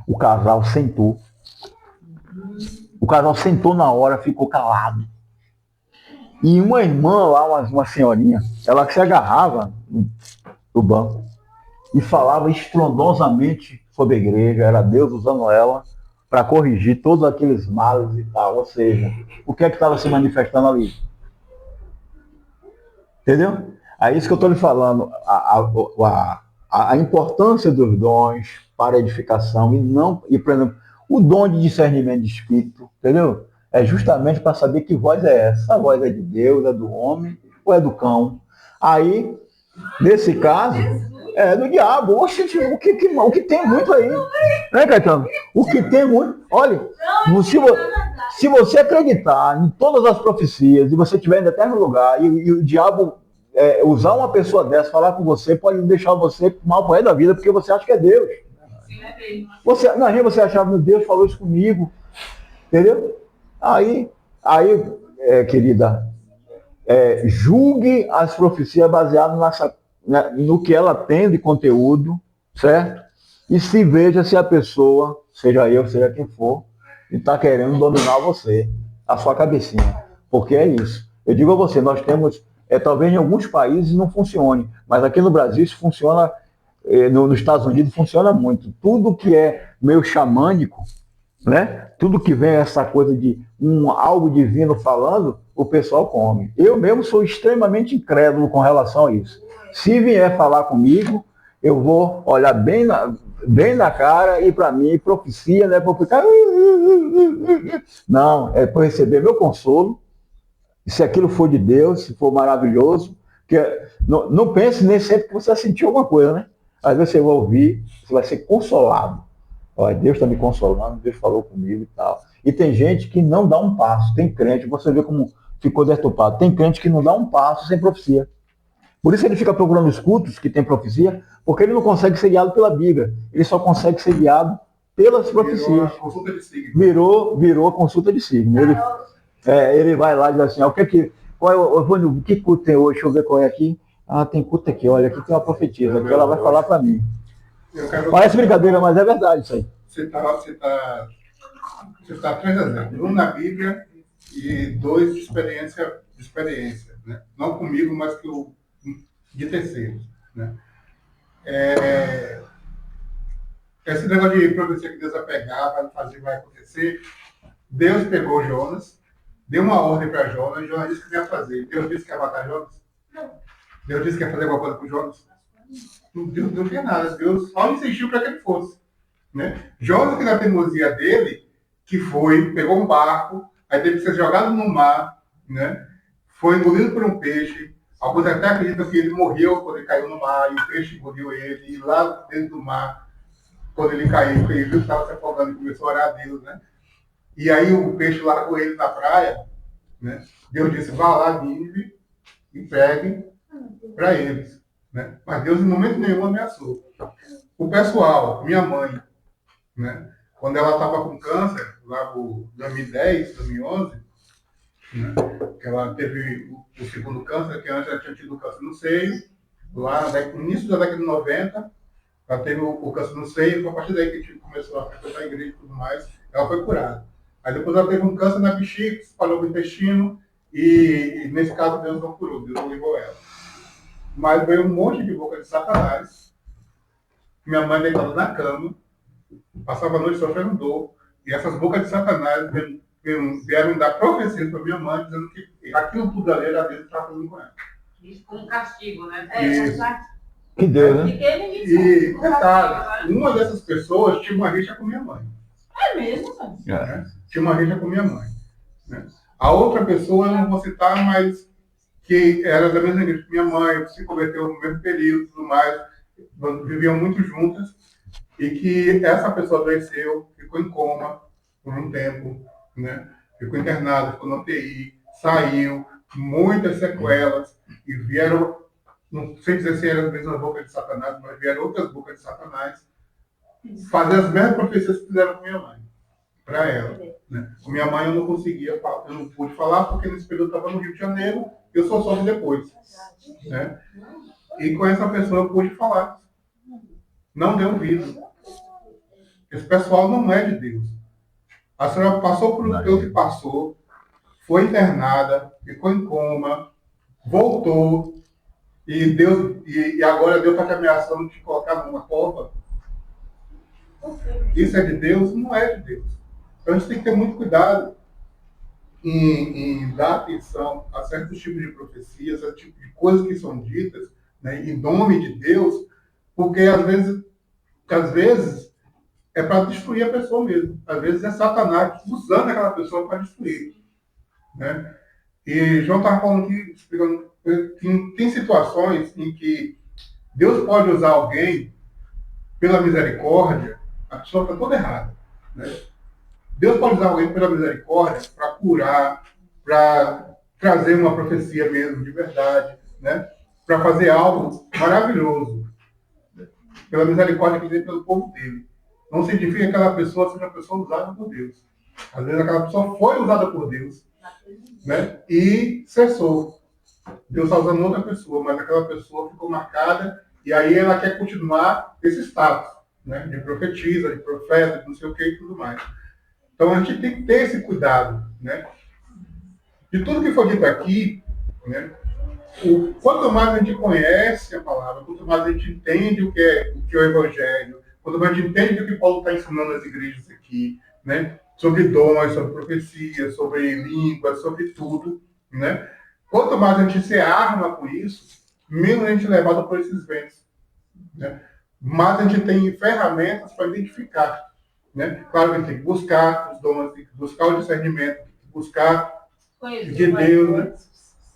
O casal sentou. O casal sentou na hora, ficou calado. E uma irmã lá, uma senhorinha, ela se agarrava no banco e falava estrondosamente sobre a igreja, era Deus usando ela para corrigir todos aqueles males e tal. Ou seja, o que é que estava se manifestando ali? Entendeu? É isso que eu estou lhe falando. A importância dos dons para a edificação e, por exemplo, o dom de discernimento de espírito, entendeu? É justamente para saber que voz é essa. A voz é de Deus, é do homem ou é do cão? Aí, nesse caso, é do diabo. Oxe, o que tem muito aí? Né, Caetano? O que tem muito... Olha, se você acreditar em todas as profecias e você estiver em determinado lugar e o diabo usar uma pessoa dessa, falar com você, pode deixar você mal pro resto da vida, porque você acha que é Deus. Você achava que Deus falou isso comigo, entendeu? Aí querida, julgue as profecias baseadas no que ela tem de conteúdo, certo? E se veja se a pessoa, seja eu, seja quem for, está querendo dominar você, a sua cabecinha. Porque é isso. Eu digo a você, nós temos, talvez em alguns países não funcione, mas aqui no Brasil isso funciona, nos Estados Unidos funciona muito. Tudo que é meio xamânico, né? Tudo que vem essa coisa de algo divino falando, o pessoal come. Eu mesmo sou extremamente incrédulo com relação a isso. Se vier falar comigo, eu vou olhar bem na cara e para mim, profecia, não é para ficar... Não, é para receber meu consolo. E se aquilo for de Deus, se for maravilhoso, não pense nem sempre que você sentiu alguma coisa, né? Às vezes você vai ouvir, você vai ser consolado. Olha, Deus está me consolando, Deus falou comigo e tal. E tem gente que não dá um passo. Tem crente, você vê como ficou deturpado. Tem crente que não dá um passo sem profecia. Por isso ele fica procurando os cultos que tem profecia, porque ele não consegue ser guiado pela Bíblia. Ele só consegue ser guiado pelas profecias. Virou consulta de signo. Ele vai lá e diz assim, o que culto tem hoje? Deixa eu ver qual é aqui. Ah, tem culto aqui, olha, aqui tem uma profetisa, aqui ela vai falar para mim. Parece brincadeira, mas é verdade isso aí. Você tá 3 exemplos. Um na Bíblia e 2 de experiência, né? Não comigo, mas de terceiros, né? Esse negócio de profecia que Deus vai pegar, vai fazer, vai acontecer. Deus pegou Jonas, deu uma ordem para Jonas, Jonas disse que ia fazer. Deus disse que ia matar Jonas? Deus disse que ia fazer alguma coisa com Jonas? Deus não fez nada, Deus só insistiu para que ele fosse. Né? Jonas, que na teimosia dele, que foi, pegou um barco, aí teve que ser jogado no mar, né? Foi engolido por um peixe. Alguns até acreditam que ele morreu quando ele caiu no mar, e o peixe engoliu ele, e lá dentro do mar, quando ele caiu, porque ele viu que estava se afogando e começou a orar a Deus, né? E aí o peixe largou ele na praia, né? Deus disse, vá lá, Nínive, e pregue para eles. Né? Mas Deus em momento nenhum ameaçou. O pessoal, minha mãe, né? Quando ela estava com câncer, lá por 2010, 2011, né? Que ela teve o segundo câncer, que antes ela tinha tido câncer no seio, lá no início da década de 90, ela teve o câncer no seio, a partir daí que a gente começou a frequentar a igreja e tudo mais, ela foi curada. Aí depois ela teve um câncer na bexiga, que se espalhou no intestino, e nesse caso Deus não curou, Deus não levou ela. Mas veio um monte de boca de Satanás. Minha mãe deitada na cama, passava a noite sofrendo dor, e essas bocas de Satanás vieram dar profecias para minha mãe, dizendo que aquilo tudo ali era Deus que estava fazendo com ela. Isso como castigo, né? Isso. Que Deus, né? E, detalhe, uma dessas pessoas tinha uma rixa com minha mãe. É mesmo, mano? Né? Tinha uma rixa com minha mãe. Né? A outra pessoa, eu não vou citar, mas que era da mesma igreja que minha mãe, se converteu no mesmo período e tudo mais, viviam muito juntas, e que essa pessoa adoeceu, ficou em coma por um tempo, né? Ficou internada, ficou na UTI, saiu, muitas sequelas, e vieram, não sei dizer se eram as mesmas bocas de Satanás, mas vieram outras bocas de Satanás, fazer as mesmas profecias que fizeram com minha mãe, para ela. Né? Com minha mãe eu não conseguia, eu não pude falar, porque nesse período eu estava no Rio de Janeiro, eu só soube depois. Né? E com essa pessoa eu pude falar. Não deu ouvido. Esse pessoal não é de Deus. A senhora passou por o que passou, foi internada, ficou em coma, voltou, e agora Deus está te ameaçando de te colocar numa cova. Isso é de Deus? Não é de Deus. Então a gente tem que ter muito cuidado em dar atenção a certos tipos de profecias, a tipos de coisas que são ditas, né, em nome de Deus, porque às vezes é para destruir a pessoa mesmo. Às vezes é Satanás usando aquela pessoa para destruir. Né? E João estava falando aqui, explicando, que tem situações em que Deus pode usar alguém pela misericórdia, a pessoa está toda errada. Né? Deus pode usar alguém pela misericórdia para curar, para trazer uma profecia mesmo de verdade, né? Para fazer algo maravilhoso. Pela misericórdia que ele tem pelo povo dele. Não significa que aquela pessoa seja uma pessoa usada por Deus. Às vezes aquela pessoa foi usada por Deus, né? E cessou. Deus está usando outra pessoa, mas aquela pessoa ficou marcada e aí ela quer continuar esse status, né? De profetisa, de profeta, de não sei o que e tudo mais. Então a gente tem que ter esse cuidado, né? De tudo que foi dito aqui, né? Quanto mais a gente conhece a palavra, quanto mais a gente entende o que é o Evangelho, quanto mais a gente entende o que Paulo está ensinando nas igrejas aqui, né? Sobre dons, sobre profecia, sobre línguas, sobre tudo, né? Quanto mais a gente se arma com isso, menos a gente é levado por esses ventos, né? Mais a gente tem ferramentas para identificar, né? Claro que a gente tem que buscar os dons, tem que buscar o discernimento, tem que buscar de Deus, né?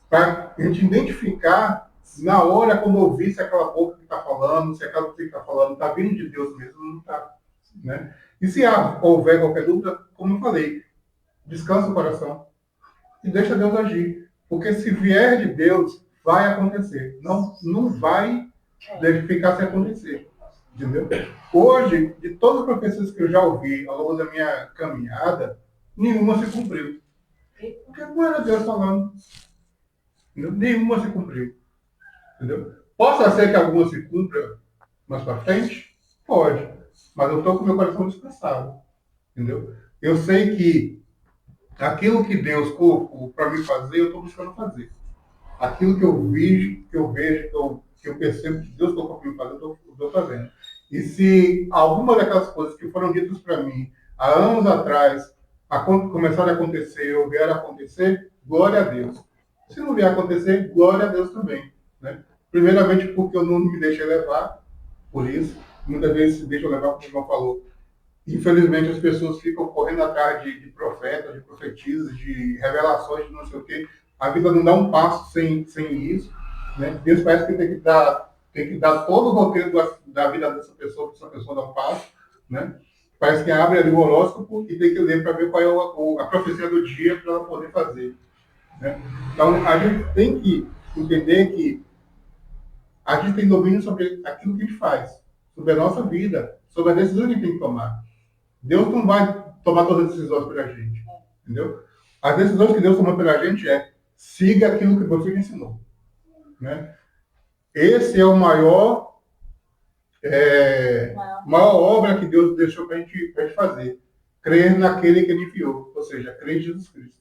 Para a gente identificar na hora, quando ouvir se aquela boca que está falando, se aquela que está falando está vindo de Deus mesmo ou não está. Né? E se houver qualquer dúvida, como eu falei, descansa o coração e deixa Deus agir. Porque se vier de Deus, vai acontecer. Não vai ficar sem acontecer. Entendeu? Hoje, de todas as profecias que eu já ouvi ao longo da minha caminhada, nenhuma se cumpriu. Porque não era Deus falando. Nenhuma se cumpriu. Entendeu? Possa ser que alguma se cumpra mais para frente? Pode. Mas eu estou com meu coração descansado. Entendeu? Eu sei que aquilo que Deus colocou para me fazer, eu estou buscando fazer. Aquilo que eu vejo, que que eu percebo que Deus colocou para mim fazer, eu estou fazendo. E se alguma daquelas coisas que foram ditas para mim há anos atrás começarem a acontecer ou vieram a acontecer, glória a Deus. Se não vier a acontecer, glória a Deus também. Né? Primeiramente porque eu não me deixei levar por isso. Muitas vezes se deixam levar, como o irmão falou. Infelizmente as pessoas ficam correndo atrás de profetas, de profetisas, de revelações, de não sei o quê. A vida não dá um passo sem isso. Né? Deus parece que tem que dar todo o roteiro da vida dessa pessoa, para essa pessoa dar um passo. Né? Parece que abre ali o horóscopo e tem que ler para ver qual é a profecia do dia para ela poder fazer. Né? Então a gente tem que entender que a gente tem domínio sobre aquilo que a gente faz, sobre a nossa vida, sobre a decisão que a gente tem que tomar. Deus não vai tomar todas as decisões pela gente, entendeu? As decisões que Deus toma pela gente é siga aquilo que você lhe ensinou, né? Esse é o maior obra que Deus deixou para a gente fazer. Crer naquele que Ele enviou, ou seja, crer em Jesus Cristo.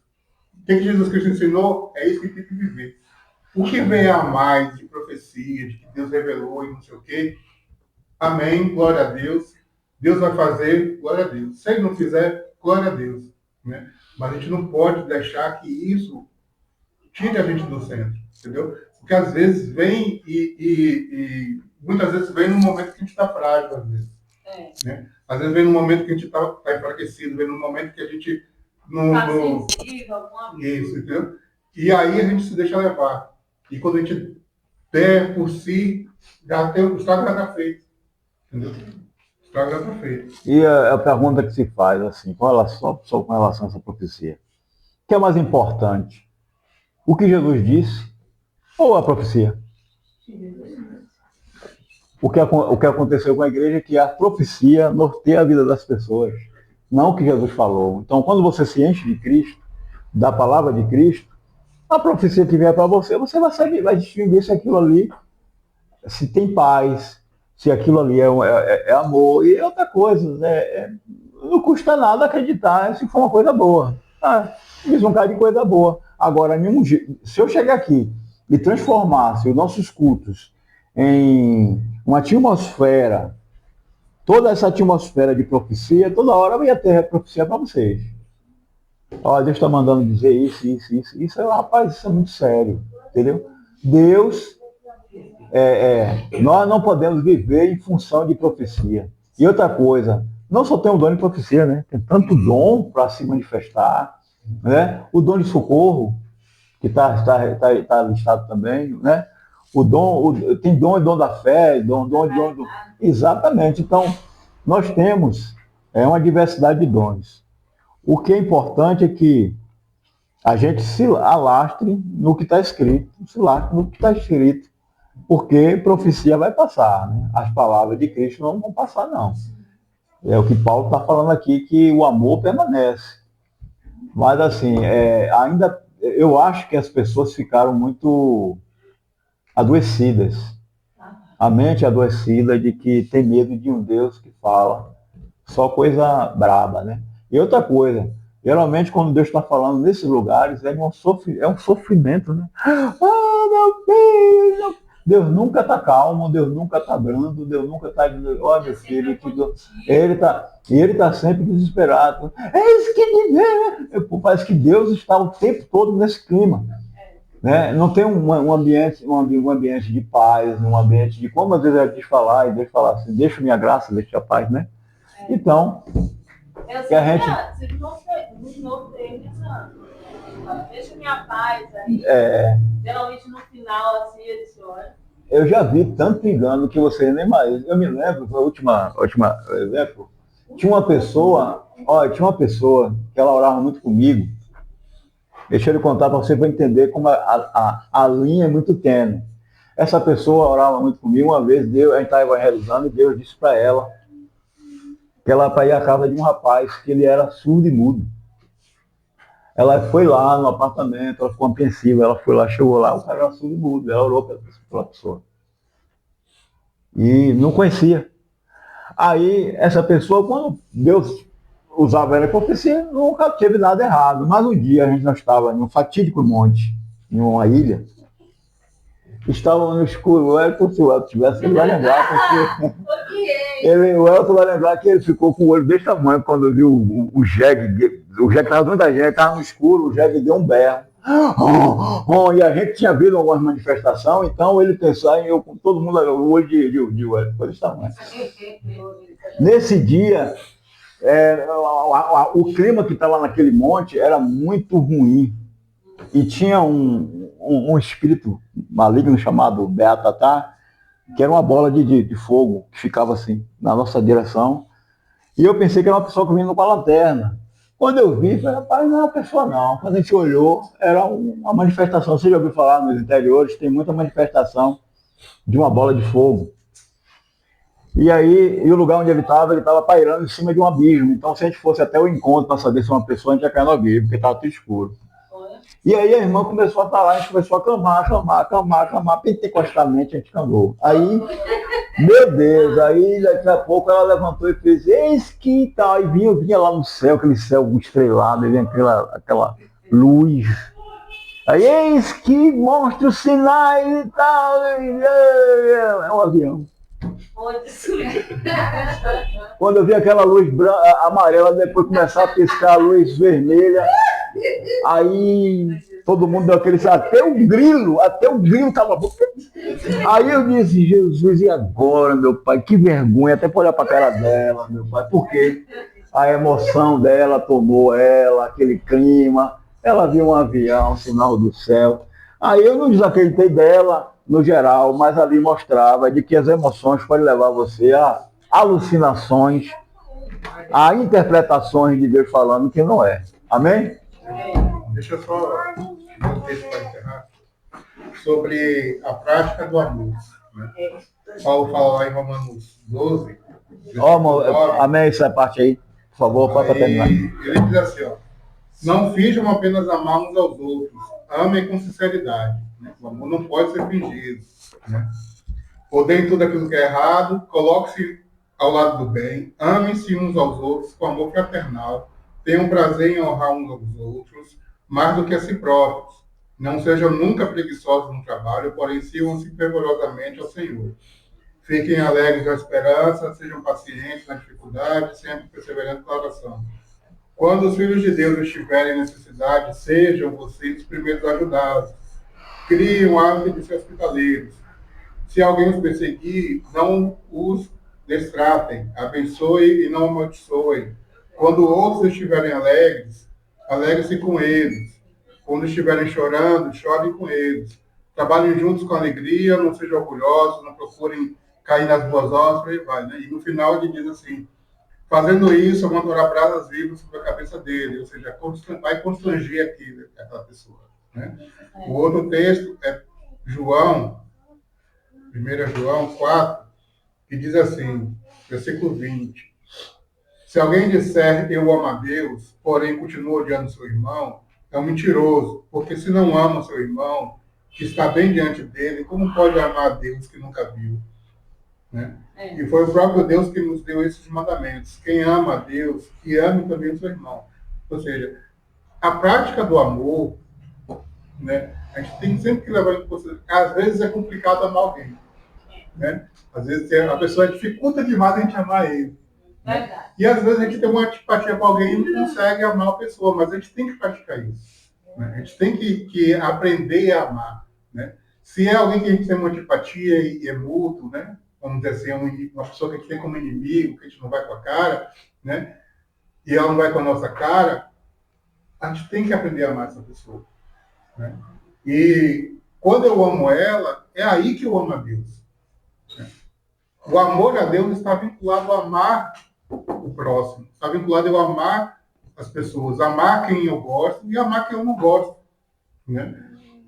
O que Jesus Cristo ensinou é isso que tem que viver. O que vem a mais de profecia, de que Deus revelou e não sei o quê, amém, glória a Deus. Deus vai fazer, glória a Deus. Se Ele não fizer, glória a Deus. Né? Mas a gente não pode deixar que isso tire a gente do centro, entendeu? Porque às vezes vem e muitas vezes vem num momento que a gente está frágil, às vezes. Né? Às vezes vem num momento que a gente está enfraquecido, vem num momento que a gente não isso, entendeu? E aí a gente se deixa levar. E quando a gente der por si, o estrago já está feito. Entendeu? O estrago já está feito. E a pergunta que se faz, assim, com relação a essa profecia. O que é mais importante? O que Jesus disse ou a profecia? O que aconteceu com a igreja é que a profecia norteia a vida das pessoas, não o que Jesus falou. Então, quando você se enche de Cristo, da palavra de Cristo, a profecia que vier para você, você vai saber, vai distinguir se aquilo ali, se tem paz, se aquilo ali é amor, e outra coisa, não custa nada acreditar se for uma coisa boa. Diz um cara de coisa boa. Agora, se eu chegar aqui e transformasse os nossos cultos em uma atmosfera, toda essa atmosfera de profecia, toda hora eu ia ter profecia para vocês. Olha, Deus está mandando dizer isso. Rapaz, isso é muito sério, entendeu? Deus, nós não podemos viver em função de profecia. E outra coisa, não só tem o dom de profecia, né? Tem tanto dom para se manifestar, né? O dom de socorro, que está listado também, né? Tem dom e dom da fé, dom. Exatamente. Então, nós temos uma diversidade de dons. O que é importante é que a gente se alastre no que está escrito, porque profecia vai passar, né? As palavras de Cristo não vão passar, não. É o que Paulo está falando aqui, que o amor permanece. Mas, assim, ainda eu acho que as pessoas ficaram muito adoecidas. A mente adoecida de que tem medo de um Deus que fala só coisa braba, né? E outra coisa, geralmente quando Deus está falando nesses lugares, é um sofrimento, né? Meu filho! Deus nunca está calmo, Deus nunca está brando, Deus nunca está dizendo, olha meu filho, ele está sempre desesperado. Eis que parece que Deus está o tempo todo nesse clima. Né? Não tem um ambiente de paz, um ambiente de como às vezes é de falar, e Deus falar assim, deixa minha graça, deixa a paz, né? Então, que a gente... Deixa minha paz aí. Geralmente no final, assim, eles olham. Eu já vi tanto engano que você nem mais. Eu me lembro, a última exemplo, tinha uma pessoa que ela orava muito comigo. Deixa eu contar para você para entender como a linha é muito tênue. Essa pessoa orava muito comigo, uma vez a gente estava realizando e Deus disse para ela que ela ia para ir à casa de um rapaz que ele era surdo e mudo. Ela foi lá no apartamento, ela ficou apreensiva, ela foi lá, chegou lá, o cara era surdo e mudo, ela orou pela pessoa. E não conhecia. Aí, essa pessoa, quando Deus usava ela em profecia, nunca teve nada errado. Mas um dia nós estávamos em um fatídico monte, em uma ilha, estavam no escuro. O Elton, se o Elton tivesse, ele vai lembrar, porque o Elton vai lembrar que ele ficou com o olho desse tamanho quando viu o jegue. O jegue estava dentro da gente, estava no escuro, o jegue deu um berro. E a gente tinha visto algumas manifestações, então ele pensou em eu com todo mundo, o olho de Elton foi desse tamanho. Nesse dia, o clima que estava naquele monte era muito ruim. E tinha um espírito maligno chamado Beatatá, que era uma bola de fogo que ficava assim, na nossa direção. E eu pensei que era uma pessoa que vinha com a lanterna. Quando eu vi, falei, rapaz, não é uma pessoa não. Quando a gente olhou, era uma manifestação. Você já ouviu falar nos interiores, tem muita manifestação de uma bola de fogo. E aí, o lugar onde ele estava pairando em cima de um abismo. Então, se a gente fosse até o encontro para saber se é uma pessoa, a gente ia cair no abismo, porque estava tudo escuro. E aí a irmã começou a falar, a gente começou a clamar, pentecostalmente a gente clamou. Aí, meu Deus, aí daqui a pouco ela levantou e fez, eis que tal, e vinha lá no céu, aquele céu estrelado, e vinha aquela luz. Aí, eis que mostra os sinais e tal, é um avião. Quando eu vi aquela luz amarela, depois começar a piscar a luz vermelha, aí todo mundo deu aquele, até o grilo estava. Aí eu disse, Jesus, e agora, meu pai? Que vergonha, até para olhar para a cara dela, meu pai, porque a emoção dela tomou ela, aquele clima, ela viu um avião, um sinal do céu. Aí eu não desacreditei dela, no geral, mas ali mostrava de que as emoções podem levar você a alucinações, a interpretações de Deus falando que não é. Amém? Deixa eu só um texto para encerrar sobre a prática do amor. Né? Paulo fala lá em Romanos 12. Amém, essa parte aí, por favor, para terminar. Ele diz assim, ó, não finjam apenas amar uns aos outros, amem com sinceridade. Né? O amor não pode ser fingido. Né? Odeiem tudo aquilo que é errado, coloquem-se ao lado do bem, amem-se uns aos outros com amor fraternal, tenham prazer em honrar uns aos outros, mais do que a si próprios. Não sejam nunca preguiçosos no trabalho, porém sirvam-se fervorosamente ao Senhor. Fiquem alegres na esperança, sejam pacientes na dificuldade, sempre perseverantes na oração. Quando os filhos de Deus estiverem em necessidade, sejam vocês os primeiros a ajudá-los. Criem um hábito de ser hospitaleiros. Se alguém os perseguir, não os destratem, abençoe e não amaldiçoe. Quando outros estiverem alegres, alegre-se com eles. Quando estiverem chorando, chorem com eles. Trabalhem juntos com alegria, não sejam orgulhosos, não procurem cair nas boas obras, por aí vai. Né? E no final ele diz assim, fazendo isso, eu mandará brasas vivas sobre a cabeça dele, ou seja, vai constranger aquela pessoa. Né? O outro texto é João, 1 João 4, que diz assim, versículo 20. Se alguém disser eu amo a Deus, porém continua odiando seu irmão, é um mentiroso, porque se não ama seu irmão, que está bem diante dele, como pode amar a Deus que nunca viu? Né? E foi o próprio Deus que nos deu esses mandamentos. Quem ama a Deus, que ame também o seu irmão. Ou seja, a prática do amor, né, a gente tem sempre que levar em consideração. Às vezes é complicado amar alguém. Né? Às vezes a pessoa dificulta demais a gente amar ele. Né? E às vezes a gente tem uma antipatia com alguém e não consegue amar a pessoa, mas a gente tem que praticar isso. Né? A gente tem que aprender a amar. Né? Se é alguém que a gente tem uma antipatia e é mútuo, né? Vamos dizer assim, uma pessoa que a gente tem como inimigo, que a gente não vai com a cara, né? E ela não vai com a nossa cara, a gente tem que aprender a amar essa pessoa. Né? E quando eu amo ela, é aí que eu amo a Deus. Né? O amor a Deus está vinculado a amar o próximo, está vinculado a eu amar as pessoas, amar quem eu gosto e amar quem eu não gosto. Né?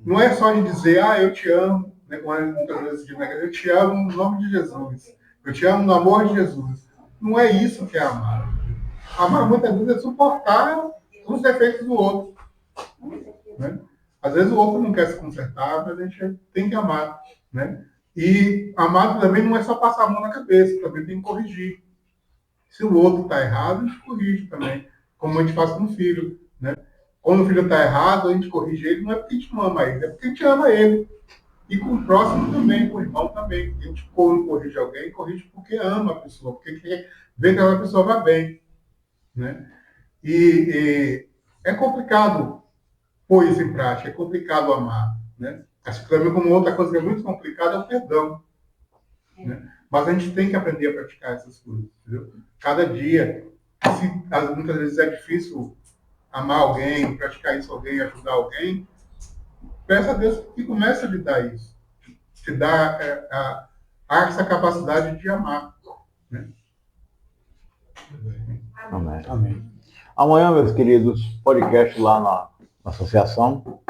Não é só de dizer, eu te amo, né? Muitas vezes diz, eu te amo no nome de Jesus, eu te amo no amor de Jesus. Não é isso que é amar. Amar muitas vezes é suportar os defeitos do outro. Né? Às vezes o outro não quer se consertar, mas a gente tem que amar. Né? E amar também não é só passar a mão na cabeça, também tem que corrigir. Se o outro está errado, a gente corrige também, como a gente faz com o filho. Né? Quando o filho está errado, a gente corrige ele, não é porque a gente não ama ele, é porque a gente ama ele. E com o próximo também, com o irmão também. A gente corrige alguém, corrige porque ama a pessoa, porque quer ver que aquela pessoa vai bem. Né? E é complicado pôr isso em prática, é complicado amar. Né? Acho que também como outra coisa que é muito complicada é o perdão. Né? Mas a gente tem que aprender a praticar essas coisas. Entendeu? Cada dia, muitas vezes é difícil amar alguém, praticar isso alguém, ajudar alguém, peça a Deus que comece a lhe dar isso. Te dá essa capacidade de amar. Né? Amém. Amém. Amanhã, meus queridos, podcast lá na associação.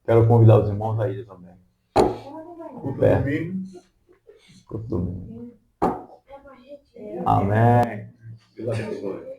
Quero convidar os irmãos a ir também. Culto domingo. Culto domingo. Amém. Deus abençoe.